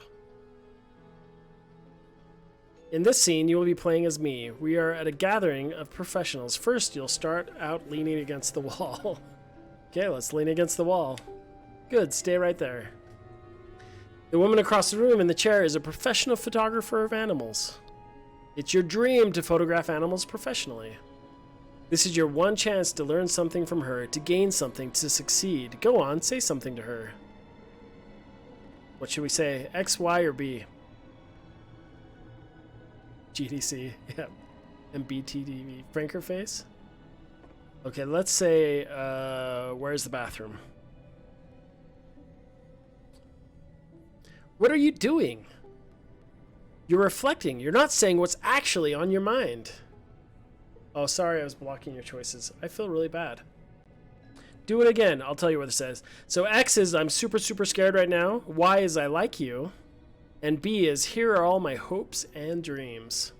In this scene, you will be playing as me. We are at a gathering of professionals. First, you'll start out leaning against the wall. Okay, let's lean against the wall. Good, stay right there. The woman across the room in the chair is a professional photographer of animals. It's your dream to photograph animals professionally. This is your one chance to learn something from her, to gain something, to succeed. Go on, say something to her. What should we say? X, Y, or B? GDC, yeah. And BTDV. Franker face? Okay, let's say, where's the bathroom? What are you doing? You're reflecting. You're not saying what's actually on your mind. Oh, sorry, I was blocking your choices. I feel really bad. Do it again. I'll tell you what it says. So X is I'm super, super scared right now. Y is I like you. And B is here are all my hopes and dreams.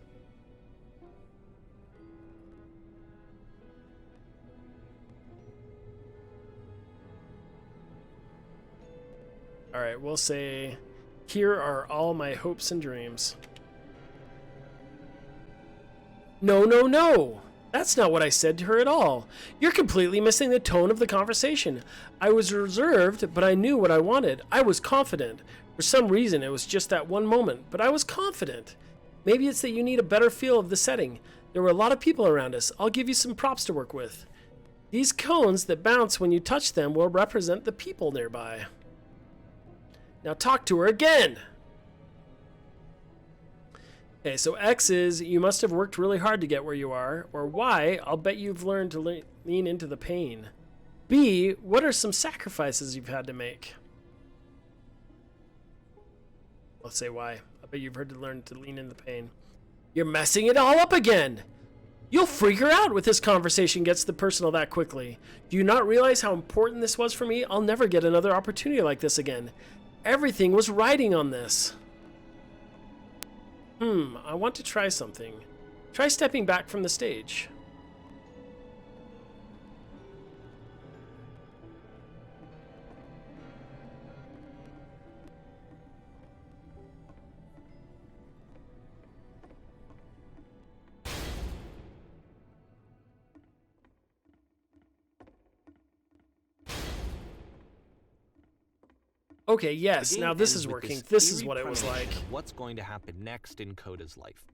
All right, we'll say here are all my hopes and dreams. No, no, no. That's not what I said to her at all. You're completely missing the tone of the conversation. I was reserved, but I knew what I wanted. I was confident. For some reason, it was just that one moment, but I was confident. Maybe it's that you need a better feel of the setting. There were a lot of people around us. I'll give you some props to work with. These cones that bounce when you touch them will represent the people nearby. Now talk to her again. Okay, so X is you must have worked really hard to get where you are, or Y, I'll bet you've learned to lean into the pain. B, what are some sacrifices you've had to make? Let's say Y. I bet you've heard to learn to lean into the pain. You're messing it all up again. You'll freak her out with this conversation gets the personal that quickly. Do you not realize how important this was for me? I'll never get another opportunity like this again. Everything was riding on this. I want to try something. Try stepping back from the stage. Okay, yes, The game now this ends is with working. this This is eerie what it was like. premonition of what's going to happen next in Coda's life.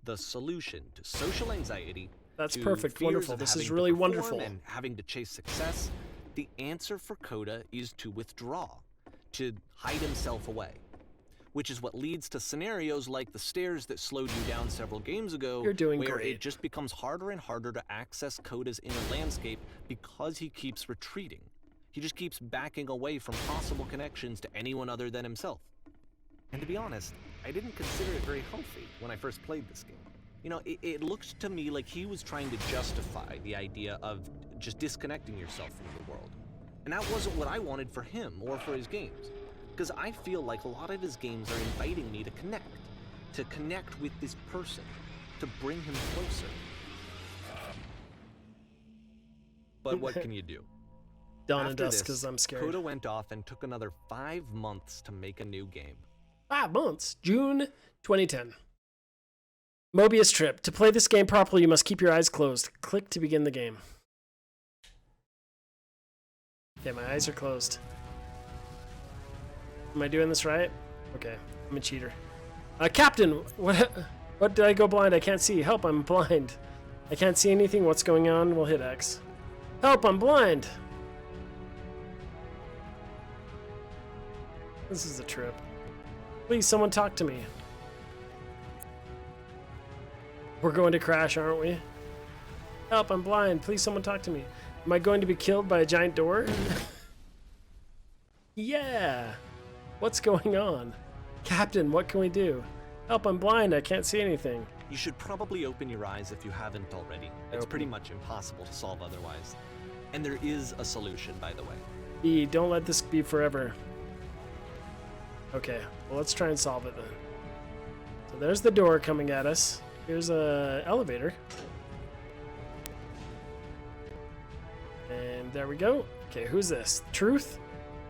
The solution to social anxiety That's To perfect. fears Wonderful. of This having is to really perform wonderful. and having to chase success, the answer for Coda is to withdraw, to hide himself away. Which is what leads to scenarios like the stairs that slowed you down several games ago, You're doing where great. it just becomes harder and harder to access Coda's inner landscape because he keeps retreating. He just keeps backing away from possible connections to anyone other than himself. And to be honest, I didn't consider it very healthy when I first played this game. You know, it looked to me like he was trying to justify the idea of just disconnecting yourself from the world. And that wasn't what I wanted for him or for his games. Because I feel like a lot of his games are inviting me to connect with this person, to bring him closer. But what can you do? Dawn and After dusk this, because I'm scared. Coda went off and took another 5 months to make a new game. 5 months. June 2010. Mobius Trip. To play this game properly, you must keep your eyes closed. Click to begin the game. Okay, my eyes are closed. Am I doing this right? Okay, I'm a cheater. Captain, what did I go blind? I can't see. Help, I'm blind. I can't see anything. What's going on? We'll hit X. Help, I'm blind. This is a trip. Please, someone talk to me. We're going to crash, aren't we? Help, I'm blind. Please, someone talk to me. Am I going to be killed by a giant door? Yeah. What's going on? Captain, what can we do? Help, I'm blind. I can't see anything. You should probably open your eyes if you haven't already. It's pretty much impossible to solve otherwise. And there is a solution, by the way. E, don't let this be forever. Okay, well, let's try and solve it then. So there's the door coming at us. Here's a elevator. And there we go. Okay, who's this? Truth?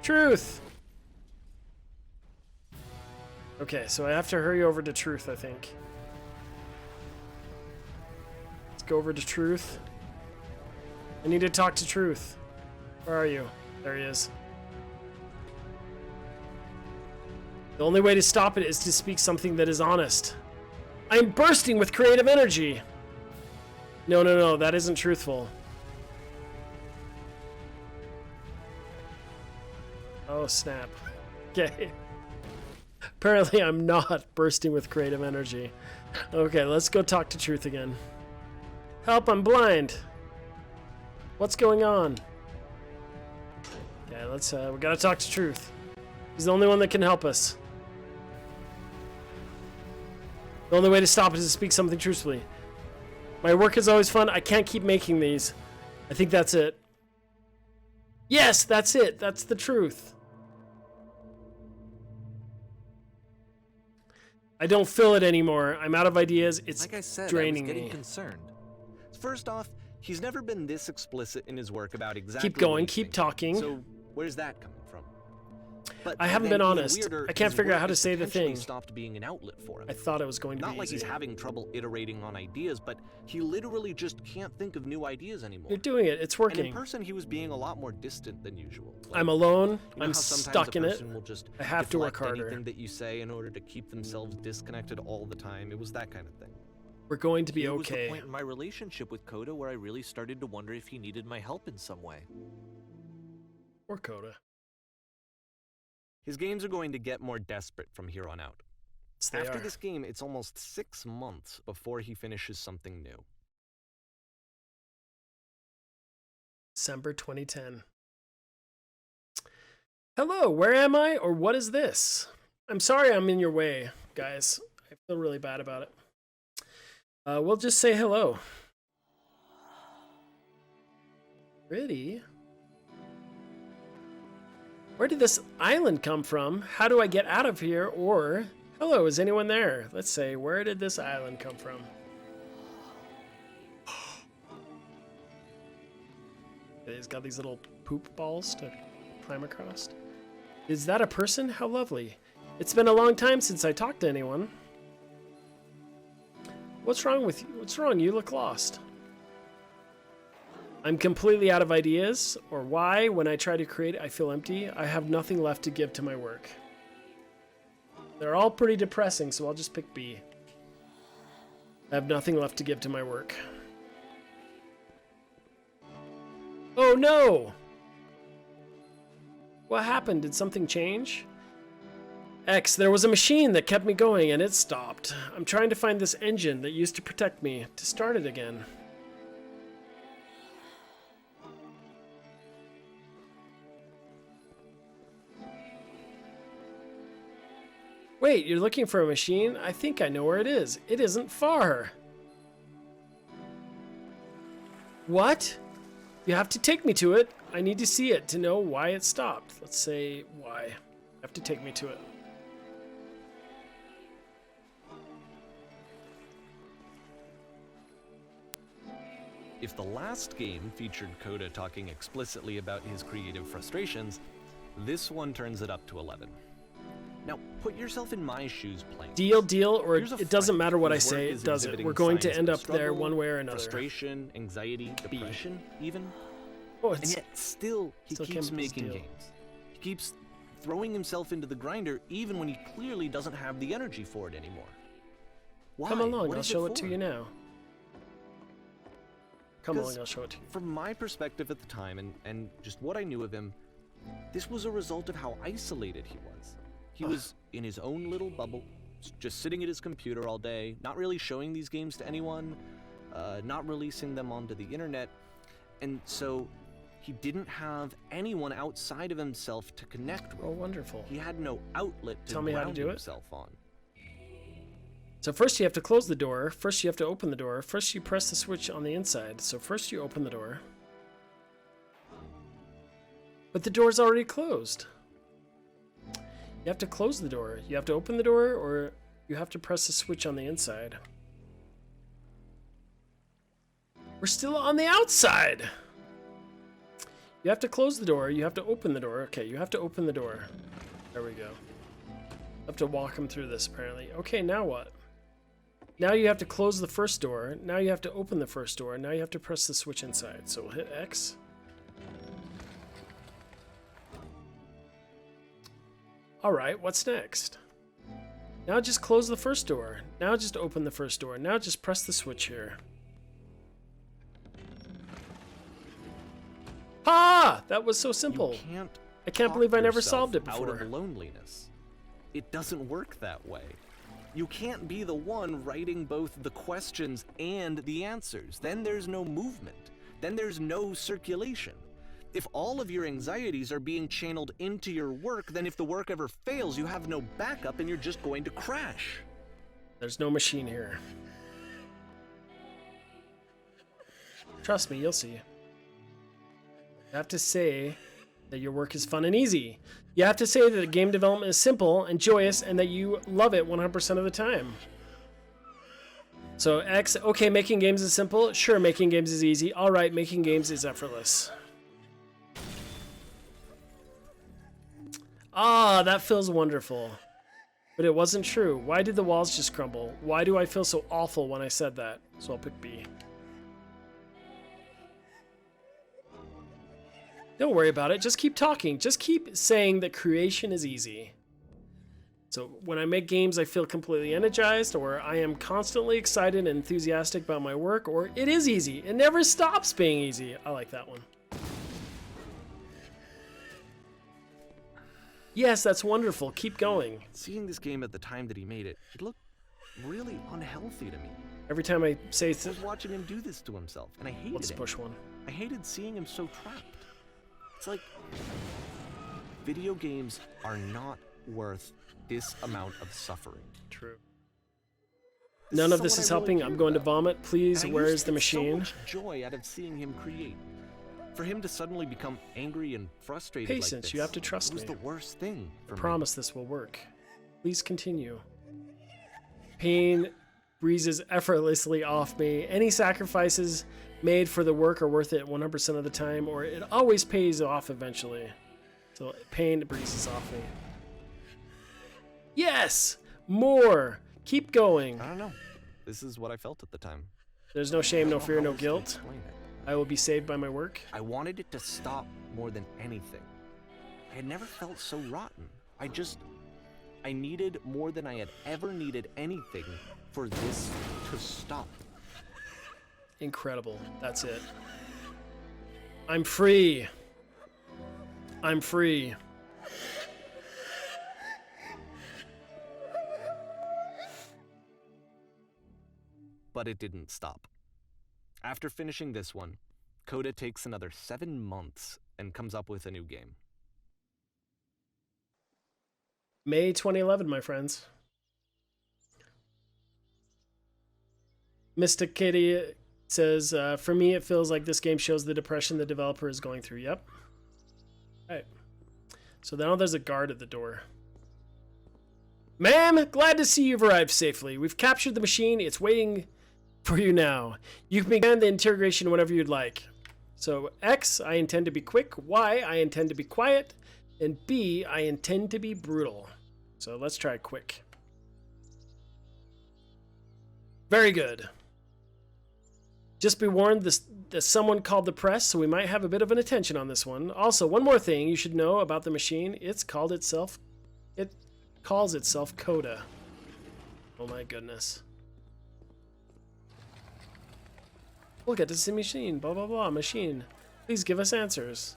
Truth! Okay, so I have to hurry over to Truth, I think. Let's go over to Truth. I need to talk to Truth. Where are you? There he is. The only way to stop it is to speak something that is honest. I'm bursting with creative energy! No, that isn't truthful. Oh, snap. Okay. Apparently I'm not bursting with creative energy. Okay, let's go talk to Truth again. Help, I'm blind! What's going on? Okay, let's, we gotta talk to Truth. He's the only one that can help us. The only way to stop it is to speak something truthfully. My work is always fun. I can't keep making these. I think that's it. Yes, that's it. That's the truth. I don't feel it anymore. I'm out of ideas. It's Like I said, draining I was getting me. concerned. First off, he's never been this explicit in his work about exactly Keep going. what he's Keep thinking. talking. So where's that coming from? But I haven't then been even honest. weirder, I can't his figure out work how to has say the potentially thing. Stopped being an outlet for him. I thought it was going to Not be like easier. he's having trouble iterating on ideas, but he literally just can't think of new ideas anymore. You're doing it. It's And in working. person, he was being a lot more distant than usual. I'm alone. You know I'm how sometimes stuck a in it. person will just I have to work deflect harder. anything that you say in order to keep themselves disconnected all the time. It was that kind of thing. We're going to be Here was the okay. point in my relationship with Coda where I really started to wonder if he needed my help in some way. Or Coda. His games are going to get more desperate from here on out. Yes, they After are. this game, it's almost 6 months before he finishes something new. December 2010. Hello, where am I, or what is this? I'm sorry I'm in your way, guys. I feel really bad about it. We'll just say hello. Pretty. Where did this island come from? How do I get out of here? Or, hello, is anyone there? Let's say, where did this island come from? He's got these little poop balls to climb across. Is that a person? How lovely. It's been a long time since I talked to anyone. What's wrong with you? What's wrong? You look lost. I'm completely out of ideas, or why, when I try to create, I feel empty. I have nothing left to give to my work. They're all pretty depressing, so I'll just pick B. I have nothing left to give to my work. Oh no! What happened? Did something change? X, there was a machine that kept me going and it stopped. I'm trying to find this engine that used to protect me to start it again. Wait, you're looking for a machine? I think I know where it is. It isn't far. What? You have to take me to it. I need to see it to know why it stopped. Let's say why. You have to take me to it. If the last game featured Coda talking explicitly about his creative frustrations, this one turns it up to 11. Now, put yourself in my shoes playing. Deal, or Here's a it doesn't friend matter what I whose work say, is it does it. exhibiting We're going to signs end of up there struggle, one way or another. Frustration, anxiety, depression, even. Oh, And yet, still, he Still keeps chemicals making deal. games. He keeps throwing himself into the grinder even when he clearly doesn't have the energy for it anymore. Why? Come along, What I'll is show it for? to you now. Come 'Cause along, I'll show it to you. From my perspective at the time and just what I knew of him, this was a result of how isolated he was. He was in his own little bubble, just sitting at his computer all day, not really showing these games to anyone, not releasing them onto the internet, and so he didn't have anyone outside of himself to connect with. Oh, wonderful. He had no outlet to Tell me how to ground do it. himself on. So first you have to close the door. First you have to open the door. First you press the switch on the inside. So first you open the door. But the door's already closed. You have to close the door. You have to open the door, or you have to press the switch on the inside. We're still on the outside. You have to close the door. You have to open the door. Okay, you have to open the door. There we go. I have to walk him through this, apparently. Okay, now what? Now you have to close the first door. Now you have to open the first door. Now you have to press the switch inside. So we'll hit X. Alright, what's next? Now just close the first door. Now just open the first door. Now just press the switch here. Ah! That was so simple. You can't I can't talk believe I never yourself solved it out before. of loneliness. It doesn't work that way. You can't be the one writing both the questions and the answers. Then there's no movement. Then there's no circulation. If all of your anxieties are being channeled into your work, then if the work ever fails, you have no backup and you're just going to crash. There's no machine here. Trust me, you'll see. You have to say that your work is fun and easy. You have to say that game development is simple and joyous and that you love it 100% of the time. So X, okay, making games is simple. Sure, making games is easy. All right, making games is effortless. Ah, that feels wonderful. But it wasn't true. Why did the walls just crumble? Why do I feel so awful when I said that? So I'll pick B. Don't worry about it. Just keep talking. Just keep saying that creation is easy. So when I make games, I feel completely energized, or I am constantly excited and enthusiastic about my work, or it is easy. It never stops being easy. I like that one. Yes, that's wonderful. Keep going. Seeing this game at the time that he made it, it looked really unhealthy to me. Every time I say, I was watching him do this to himself, and I hated let's it. push one. I hated seeing him so trapped. It's like video games are not worth this amount of suffering. True. None of this is helping. I'm going to vomit. Please, And I where used is to the get so machine? much joy out of seeing him create. For him to suddenly become angry and frustrated Patience, like this, you have to trust was me. the worst thing for me. Promise this will work. Please continue. Pain breezes effortlessly off me. Any sacrifices made for the work are worth it 100% of the time, or it always pays off eventually. So pain breezes off me. Yes! More! Keep going. I don't know. This is what I felt at the time. There's no shame, no I don't know fear, how no else to guilt. explain it. I will be saved by my work. I wanted it to stop more than anything. I had never felt so rotten. I needed more than I had ever needed anything for this to stop. Incredible. That's it. I'm free. I'm free. But it didn't stop. After finishing this one, Coda takes another 7 months and comes up with a new game. May 2011, my friends. Mystic Kitty says, for me, it feels like this game shows the depression the developer is going through. Yep. All right. So now there's a guard at the door. Ma'am, glad to see you've arrived safely. We've captured the machine. It's waiting for you now. You can begin the interrogation whenever you'd like. So X, I intend to be quick. Y, I intend to be quiet. And B, I intend to be brutal. So let's try quick. Very good. Just be warned, that someone called the press, so we might have a bit of an attention on this one. Also, one more thing you should know about the machine. It calls itself Coda. Oh my goodness. Look at this machine, blah blah blah, machine. Please give us answers.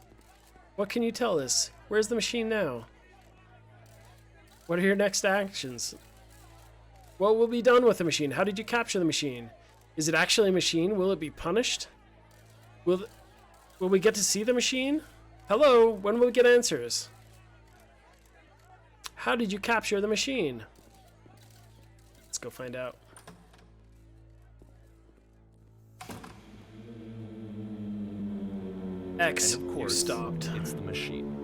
What can you tell us? Where's the machine now? What are your next actions? What will be done with the machine? How did you capture the machine? Is it actually a machine? Will it be punished? Will we get to see the machine? Hello, when will we get answers? How did you capture the machine? Let's go find out. X, And of course, you stopped. it's the machine.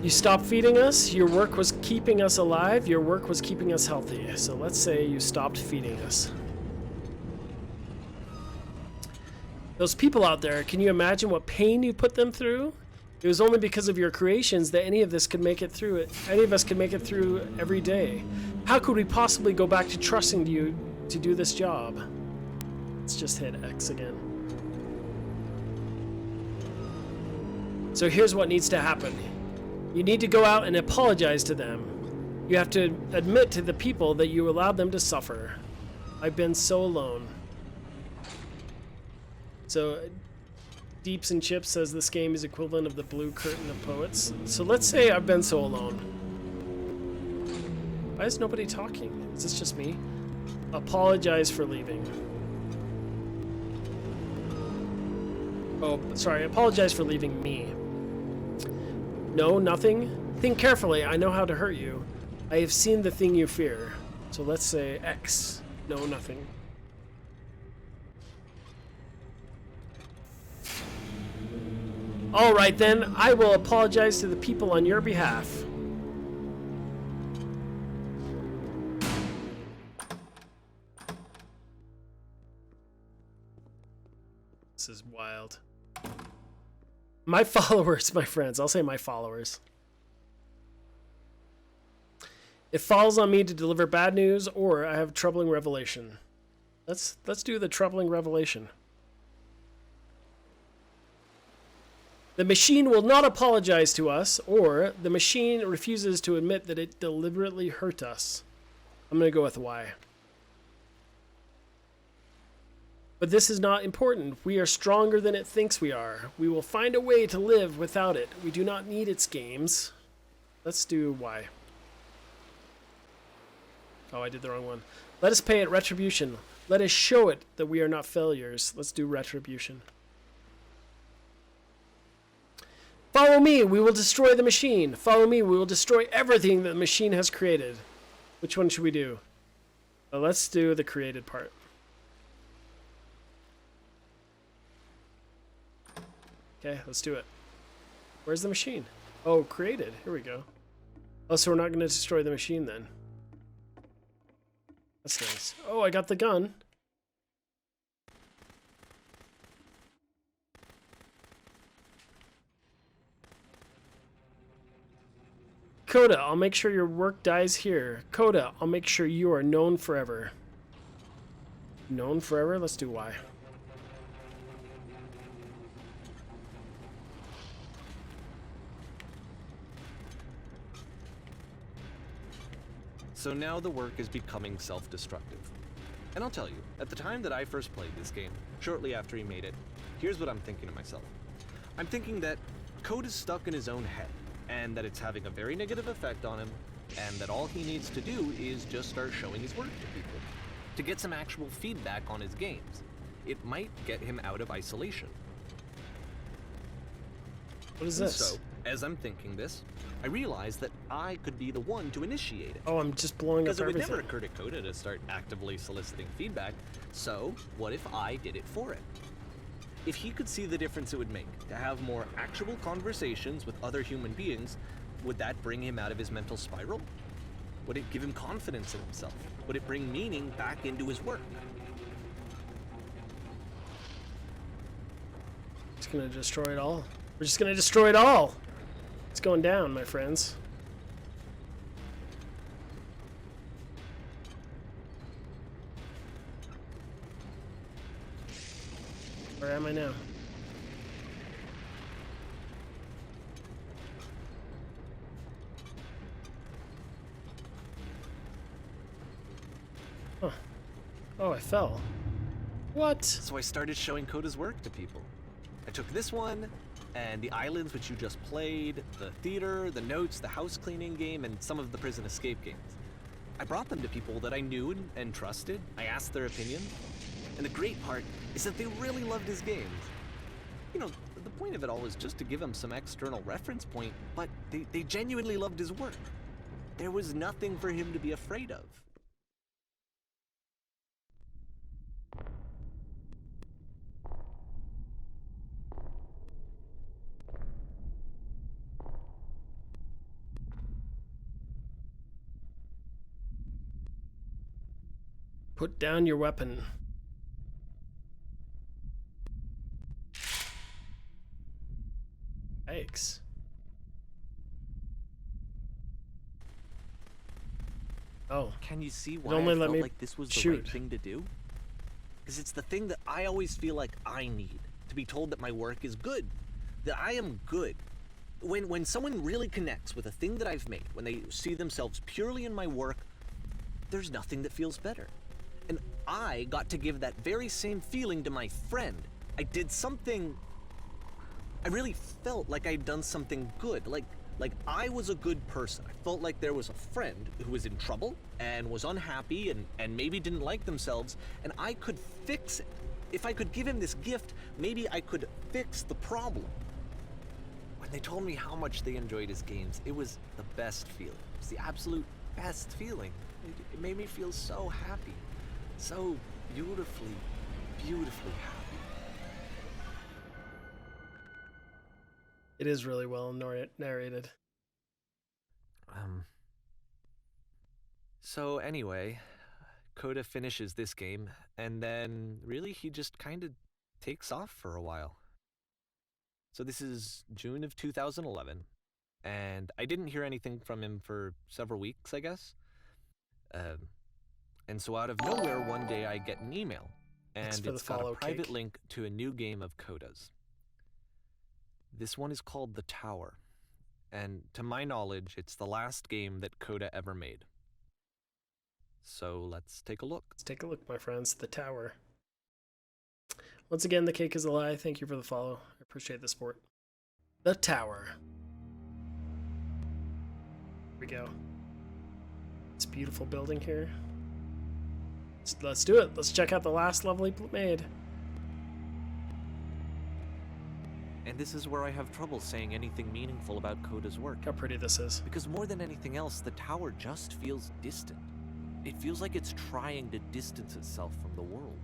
You stopped feeding us. Your work was keeping us alive. Your work was keeping us healthy. So let's say you stopped feeding us. Those people out there, can you imagine what pain you put them through? It was only because of your creations that any of this could make it through it. Any of us could make it through every day. How could we possibly go back to trusting you to do this job? Let's just hit X again. So here's what needs to happen. You need to go out and apologize to them. You have to admit to the people that you allowed them to suffer. I've been so alone. So Deeps and Chips says this game is equivalent of the blue curtain of poets. So let's say I've been so alone. Why is nobody talking? Is this just me? Apologize for leaving. Oh, sorry. Apologize for leaving me. No, nothing. Think carefully. I know how to hurt you. I have seen the thing you fear. So let's say X. No, nothing. All right then. I will apologize to the people on your behalf. This is wild. My followers, my friends. I'll say my followers. It falls on me to deliver bad news, or I have troubling revelation. Let's do the troubling revelation. The machine will not apologize to us, or the machine refuses to admit that it deliberately hurt us. I'm going to go with Y. But this is not important. We are stronger than it thinks we are. We will find a way to live without it. We do not need its games. Let's do Y. Oh, I did the wrong one. Let us pay it retribution. Let us show it that we are not failures. Let's do retribution. Follow me. We will destroy the machine. Follow me. We will destroy everything that the machine has created. Which one should we do? Let's do the created part. Okay, let's do it. Where's the machine? Oh, created. Here we go. Oh, so we're not going to destroy the machine then. That's nice. Oh, I got the gun. Coda, I'll make sure your work dies here. Coda, I'll make sure you are known forever. Known forever? Let's do Y. So now the work is becoming self-destructive. And I'll tell you, at the time that I first played this game, shortly after he made it, here's what I'm thinking to myself. I'm thinking that Code is stuck in his own head, and that it's having a very negative effect on him, and that all he needs to do is just start showing his work to people, to get some actual feedback on his games. It might get him out of isolation. What is And this? so, as I'm thinking this, I realize that I could be the one to initiate it. Oh, I'm just blowing up Because it would everything. never occur to Coda to start actively soliciting feedback, so what if I did it for him? If he could see the difference it would make to have more actual conversations with other human beings, would that bring him out of his mental spiral? Would it give him confidence in himself? Would it bring meaning back into his work? It's gonna destroy it all. We're just gonna destroy it all. It's going down, my friends. Where am I now? Huh. Oh, I fell. What? So I started showing Coda's work to people. I took this one, and the islands which you just played, the theater, the notes, the house cleaning game, and some of the prison escape games. I brought them to people that I knew and trusted. I asked their opinion. And the great part is that they really loved his games. You know, the point of it all is just to give him some external reference point, but they genuinely loved his work. There was nothing for him to be afraid of. Put down your weapon. Yikes. Oh, Can you see why only I let felt me like this was the shoot. right thing to do? Because it's the thing that I always feel like I need, to be told that my work is good, that I am good. When someone really connects with a thing that I've made, when they see themselves purely in my work, there's nothing that feels better. And I got to give that very same feeling to my friend. I did something... I really felt like I'd done something good, like I was a good person. I felt like there was a friend who was in trouble and was unhappy and maybe didn't like themselves, and I could fix it. If I could give him this gift, maybe I could fix the problem. When they told me how much they enjoyed his games, it was the best feeling. It was the absolute best feeling. It made me feel so happy. So beautifully, beautifully happy. it is really well narrated. So anyway, Coda finishes this game, and then really he just kind of takes off for a while. So this is June of 2011, and I didn't hear anything from him for several weeks, I guess. And so out of nowhere, one day I get an email, Thanks and for the it's got a follow, private Cake. link to a new game of Coda's. This one is called The Tower, and to my knowledge, it's the last game that Coda ever made. So let's take a look. Let's take a look, my friends. The Tower. Once again, the cake is a lie. Thank you for the follow. I appreciate the support. The Tower. Here we go. This beautiful building here. Let's do it. Let's check out the last level he made. And this is where I have trouble saying anything meaningful about Coda's work. How pretty this is. Because more than anything else, the tower just feels distant. It feels like it's trying to distance itself from the world.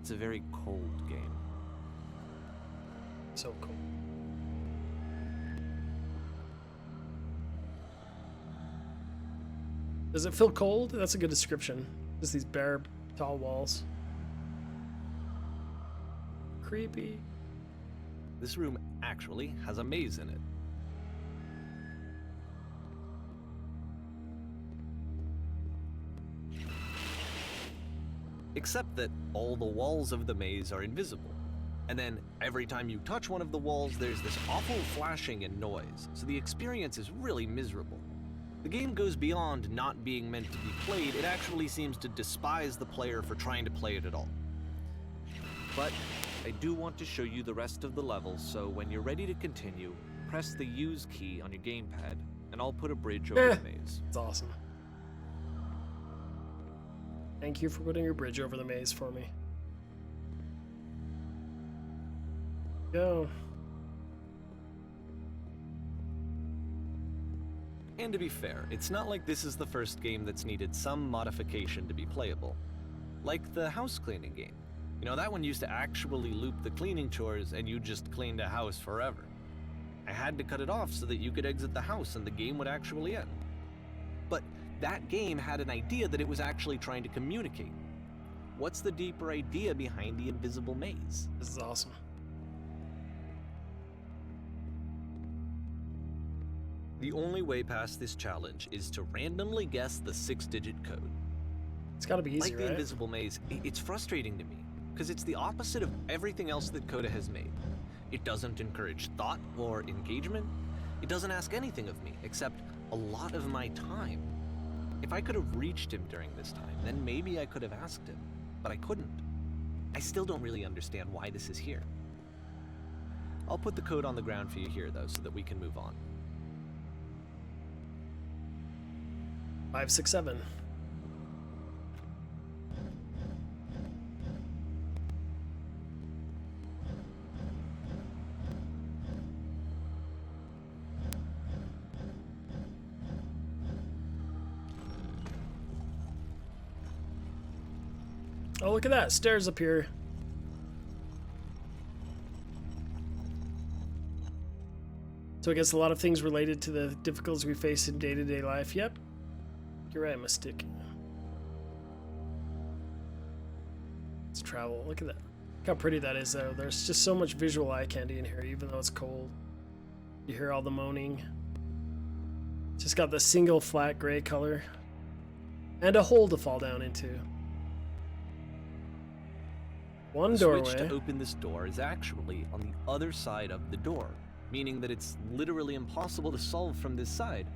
It's a very cold game. So cool. Does it feel cold? That's a good description. Just these bare, tall walls. Creepy. This room actually has a maze in it. Except that all the walls of the maze are invisible. And then every time you touch one of the walls, there's this awful flashing and noise, so the experience is really miserable. The game goes beyond not being meant to be played, it actually seems to despise the player for trying to play it at all. But I do want to show you the rest of the levels, so when you're ready to continue, press the use key on your gamepad, and I'll put a bridge over the maze. It's awesome. Thank you for putting your bridge over the maze for me. Go. And to be fair, it's not like this is the first game that's needed some modification to be playable. Like the house cleaning game. You know, that one used to actually loop the cleaning chores and you just cleaned a house forever. I had to cut it off so that you could exit the house and the game would actually end. But that game had an idea that it was actually trying to communicate. What's the deeper idea behind the invisible maze? This is awesome. The only way past this challenge is to randomly guess the 6-digit code. It's gotta be easy, Like the right? invisible maze, it's frustrating to me, because it's the opposite of everything else that Coda has made. It doesn't encourage thought or engagement. It doesn't ask anything of me, except a lot of my time. If I could have reached him during this time, then maybe I could have asked him, but I couldn't. I still don't really understand why this is here. I'll put the code on the ground for you here, though, so that we can move on. 5, 6, 7. Oh, look at that. Stairs up here. So I guess a lot of things related to the difficulties we face in day-to-day life. Yep. You're right, Mystic. Let's travel. Look at that. Look how pretty that is, though. There's just so much visual eye candy in here, even though it's cold. You hear all the moaning. Just got the single flat gray color. And a hole to fall down into. One The doorway. switch to open this door is actually on the other side of the door, meaning that it's literally impossible to solve from this side.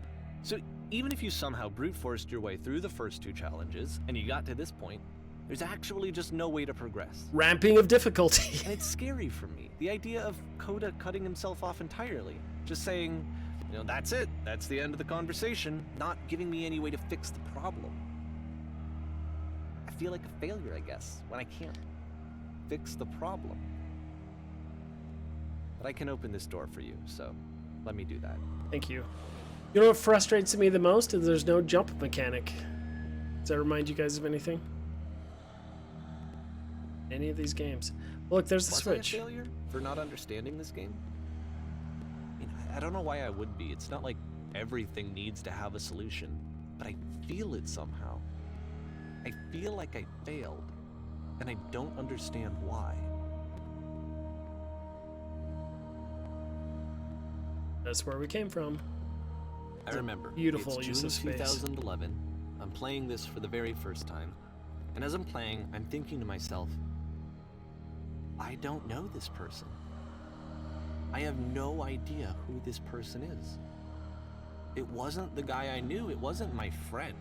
So even if you somehow brute forced your way through the first 2 challenges, and you got to this point, there's actually just no way to progress. Ramping of difficulty. And it's scary for me, the idea of Coda cutting himself off entirely, just saying, you know, that's it, that's the end of the conversation, not giving me any way to fix the problem. I feel like a failure, I guess, when I can't fix the problem. But I can open this door for you, so let me do that. Thank you. You know what frustrates me the most is there's no jump mechanic. Does that remind you guys of anything? Any of these games? Look, there's the Was switch. I a failure for not understanding this game? I mean, I don't know why I would be. It's not like everything needs to have a solution, but I feel it somehow. I feel like I failed, and I don't understand why. That's where we came from. I remember. Beautiful it's use June of space. 2011. I'm playing this for the very first time, and as I'm playing, I'm thinking to myself, I don't know this person. I have no idea who this person is. It wasn't the guy I knew, it wasn't my friend.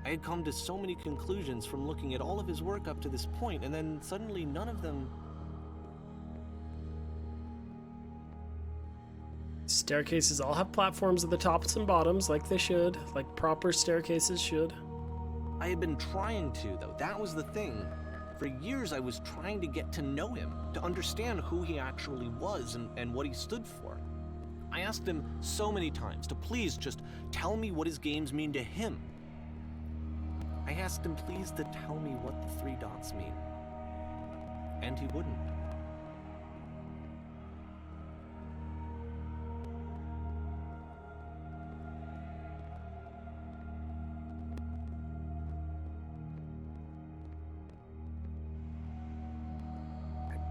I had come to so many conclusions from looking at all of his work up to this point, and then suddenly none of them. Staircases all have platforms at the tops and bottoms, like they should, like proper staircases should. I had been trying to, though. That was the thing. For years, I was trying to get to know him, to understand who he actually was and what he stood for. I asked him so many times to please just tell me what his games mean to him. I asked him please to tell me what the 3 dots mean. And he wouldn't.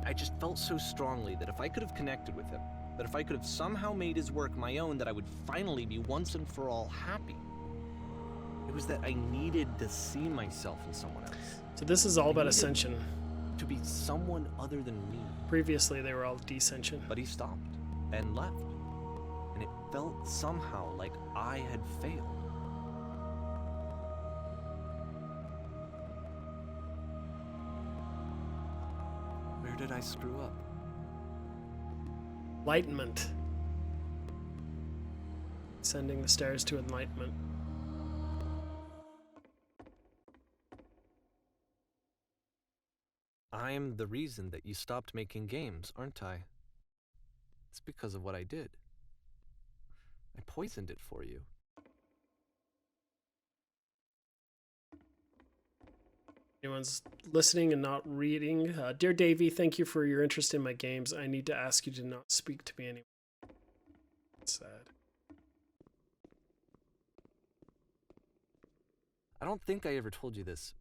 I just felt so strongly that if I could have connected with him, that if I could have somehow made his work my own, that I would finally be once and for all happy. It was that I needed to see myself in someone else. So this is all about needed- ascension. To be someone other than me. Previously, they were all descension. But he stopped and left. And it felt somehow like I had failed. Where did I screw up? Enlightenment. Ascending the stairs to enlightenment. I'm the reason that you stopped making games, aren't I? It's because of what I did. I poisoned it for you. Anyone's listening and not reading. Dear Davey, thank you for your interest in my games. I need to ask you to not speak to me anymore. It's sad. I don't think I ever told you this,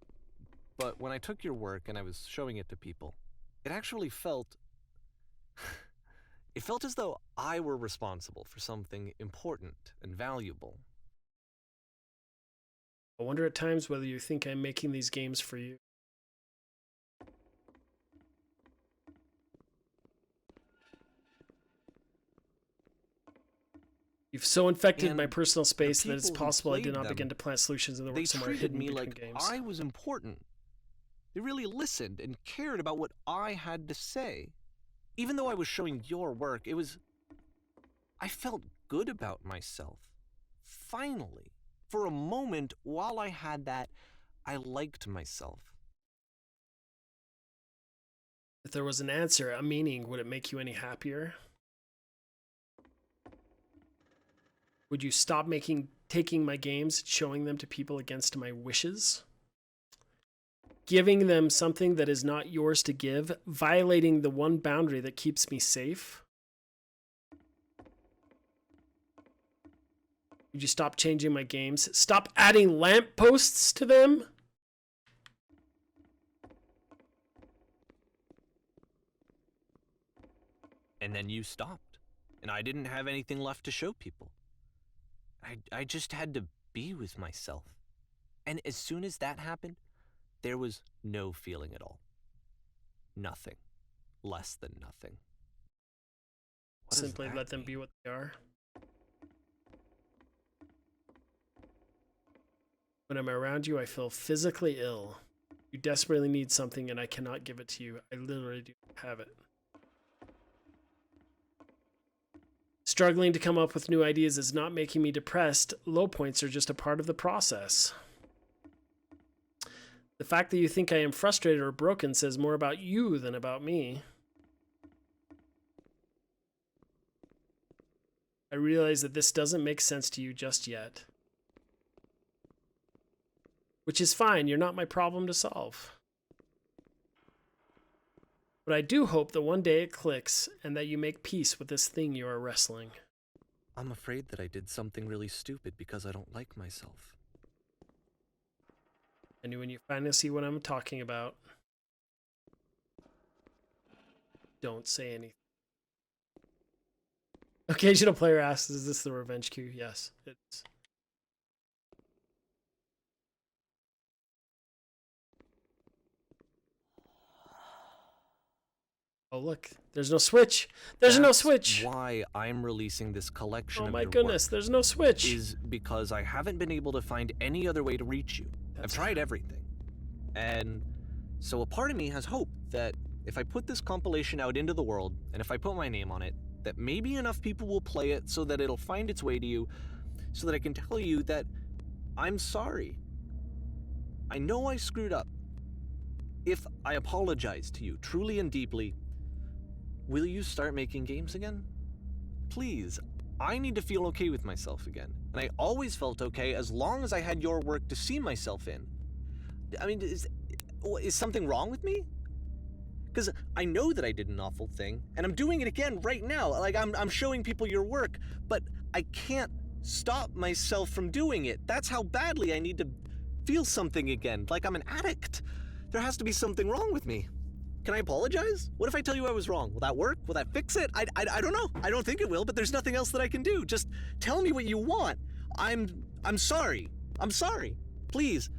but when I took your work and I was showing it to people, it actually felt... it felt as though I were responsible for something important and valuable. I wonder at times whether you think I'm making these games for you. You've so infected my personal space that it's possible I did not begin to plant solutions in the world somewhere hidden between games. They treated me like I was important. They really listened and cared about what I had to say. Even though I was showing your work, I felt good about myself. Finally. For a moment, while I had that, I liked myself. If there was an answer, a meaning, would it make you any happier? Would you stop taking my games, showing them to people against my wishes? Giving them something that is not yours to give, violating the one boundary that keeps me safe? Would you stop changing my games? Stop adding lampposts to them? And then you stopped, and I didn't have anything left to show people. I just had to be with myself. And as soon as that happened, there was no feeling at all. Nothing. Less than nothing. Simply let them be what they are. When I'm around you, I feel physically ill. You desperately need something and I cannot give it to you. I literally do have it. Struggling to come up with new ideas is not making me depressed. Low points are just a part of the process. The fact that you think I am frustrated or broken says more about you than about me. I realize that this doesn't make sense to you just yet. Which is fine, you're not my problem to solve. But I do hope that one day it clicks and that you make peace with this thing you are wrestling. I'm afraid that I did something really stupid because I don't like myself. And when you finally see what I'm talking about, don't say anything. Occasional player asks, is this the revenge queue? Yes, it's. Oh, look, there's no switch. There's no switch. Why I'm releasing this collection of Oh my your goodness, work there's no switch. is because I haven't been able to find any other way to reach you. I've tried everything. And so a part of me has hope that if I put this compilation out into the world, and if I put my name on it, that maybe enough people will play it so that it'll find its way to you, so that I can tell you that I'm sorry. I know I screwed up. If I apologize to you truly and deeply, will you start making games again? Please, I need to feel okay with myself again. And I always felt okay as long as I had your work to see myself in. I mean, is something wrong with me? Because I know that I did an awful thing, and I'm doing it again right now. Like, I'm showing people your work, but I can't stop myself from doing it. That's how badly I need to feel something again, like I'm an addict. There has to be something wrong with me. Can I apologize? What if I tell you I was wrong? Will that work? Will that fix it? I don't know. I don't think it will, but there's nothing else that I can do. Just tell me what you want. I'm sorry. I'm sorry. Please,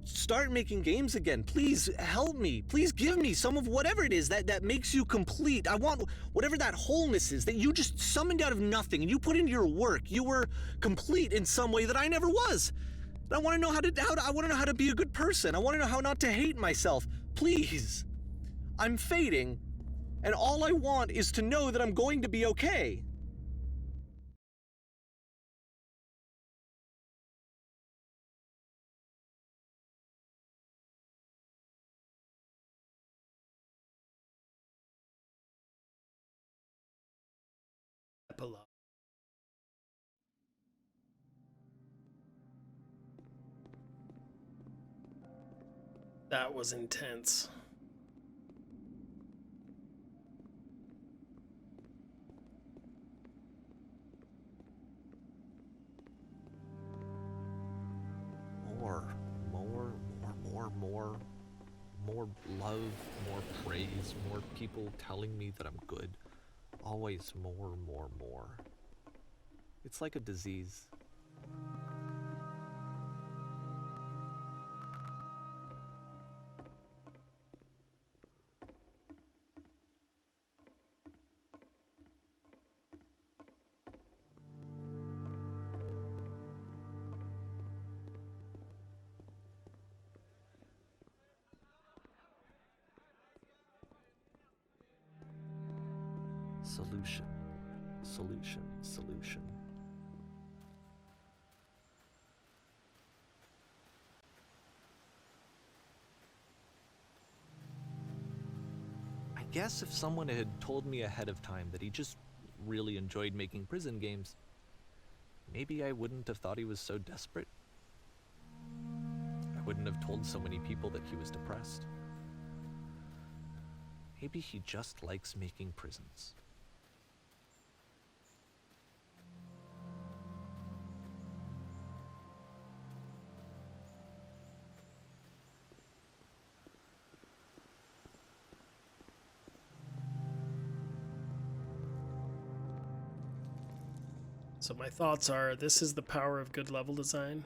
start making games again. Please help me. Please give me some of whatever it is that makes you complete. I want whatever that wholeness is that you just summoned out of nothing and you put into your work. You were complete in some way that I never was. But I want to know I want to know how to be a good person. I want to know how not to hate myself. Please. I'm fading, and all I want is to know that I'm going to be okay. Epilogue. That was intense. More love, more praise, more people telling me that I'm good. Always more. It's like a disease. Solution. I guess if someone had told me ahead of time that he just really enjoyed making prison games, maybe I wouldn't have thought he was so desperate. I wouldn't have told so many people that he was depressed. Maybe he just likes making prisons. So my thoughts are, this is the power of good level design.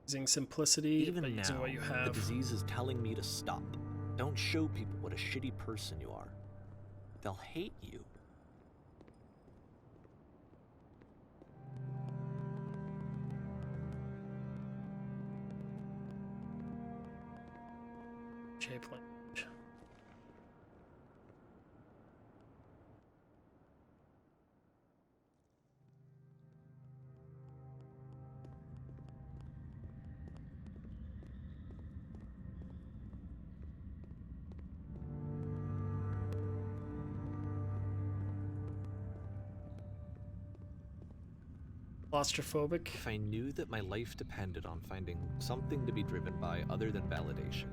Using simplicity, Even but now, using what you have. the disease is telling me to stop. Don't show people what a shitty person you are. They'll hate you. Shape language. Claustrophobic. If I knew that my life depended on finding something to be driven by other than validation,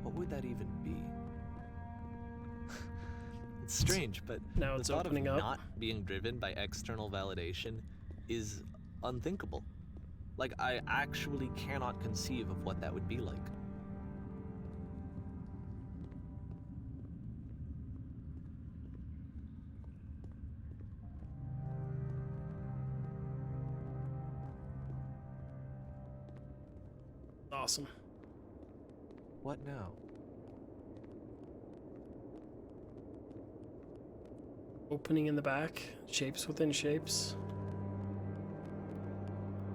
what would that even be? It's strange, but Now the it's thought of opening up. not being driven by external validation is unthinkable. Like, I actually cannot conceive of what that would be like. Awesome. What now? Opening in the back. Shapes within shapes.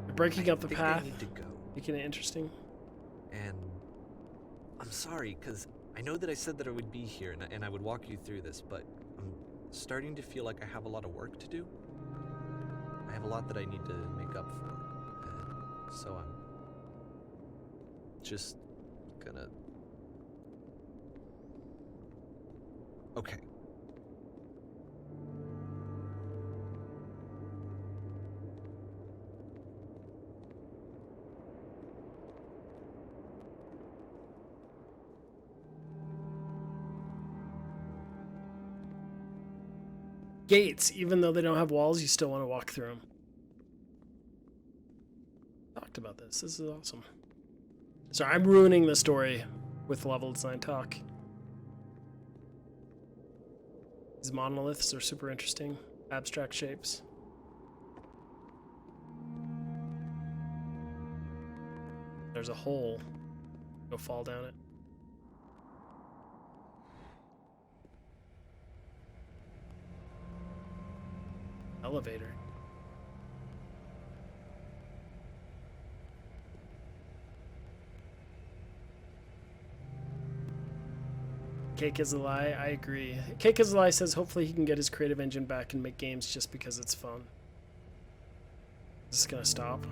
You're breaking up the think path. I need to go. Making it interesting. And I'm sorry, because I know that I said that I would be here and I would walk you through this, but I'm starting to feel like I have a lot of work to do. I have a lot that I need to make up for. And so I'm just gonna... Okay. Gates, even though they don't have walls, you still want to walk through them. Talked about this. This is awesome. Sorry, I'm ruining the story with level design talk. These monoliths are super interesting. Abstract shapes. There's a hole. Go fall down it. Elevator. Cake is a lie. I agree. Cake is a lie says hopefully he can get his creative engine back and make games just because it's fun. Is this gonna stop?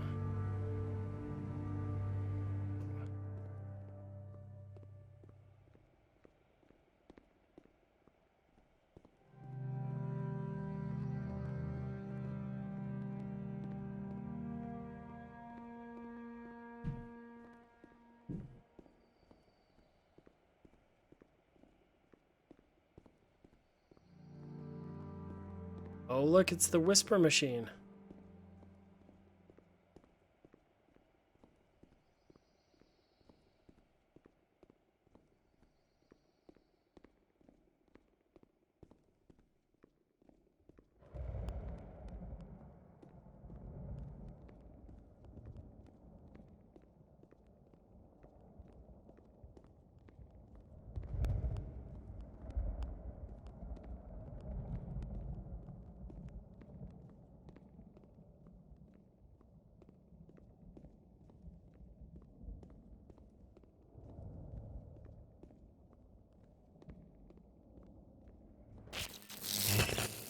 Oh, look, it's the whisper machine.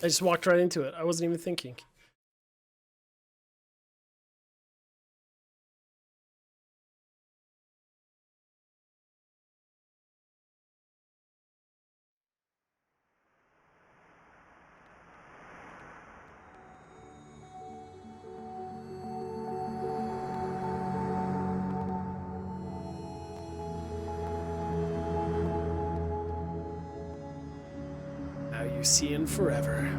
I just walked right into it. I wasn't even thinking. Now you see in forever.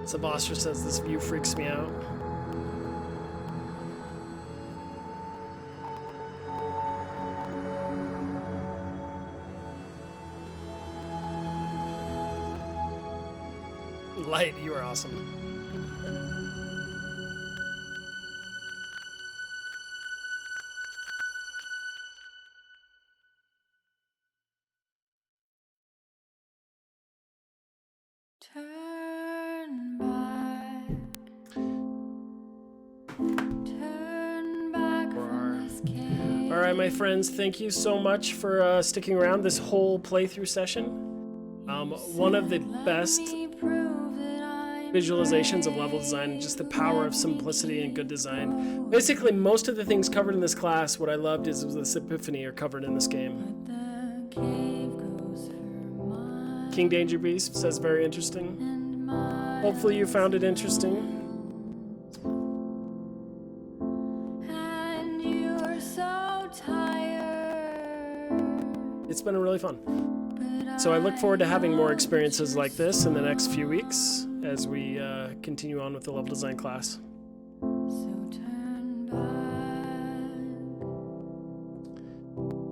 Sebastra says this view freaks me out. Light, you are awesome. Turn back. Turn back from this cave. All right, my friends, thank you so much for sticking around this whole playthrough session. One of the best visualizations of level design, just the power of simplicity and good design. Basically, most of the things covered in this class, what I loved is this epiphany are covered in this game. The cave goes for miles King Danger Beast says very interesting. and miles. Hopefully you found it interesting. And you're so tired. It's been really fun. But So I look forward to having more experiences like this in the next few weeks as we continue on with the level design class. So turn back.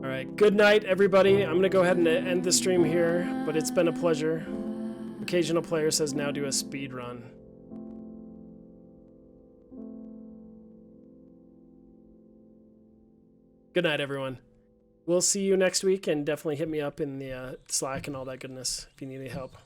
All right, good night, everybody. I'm going to go ahead and end the stream here, but it's been a pleasure. Occasional player says now do a speed run. Good night, everyone. We'll see you next week, and definitely hit me up in the Slack and all that goodness if you need any help.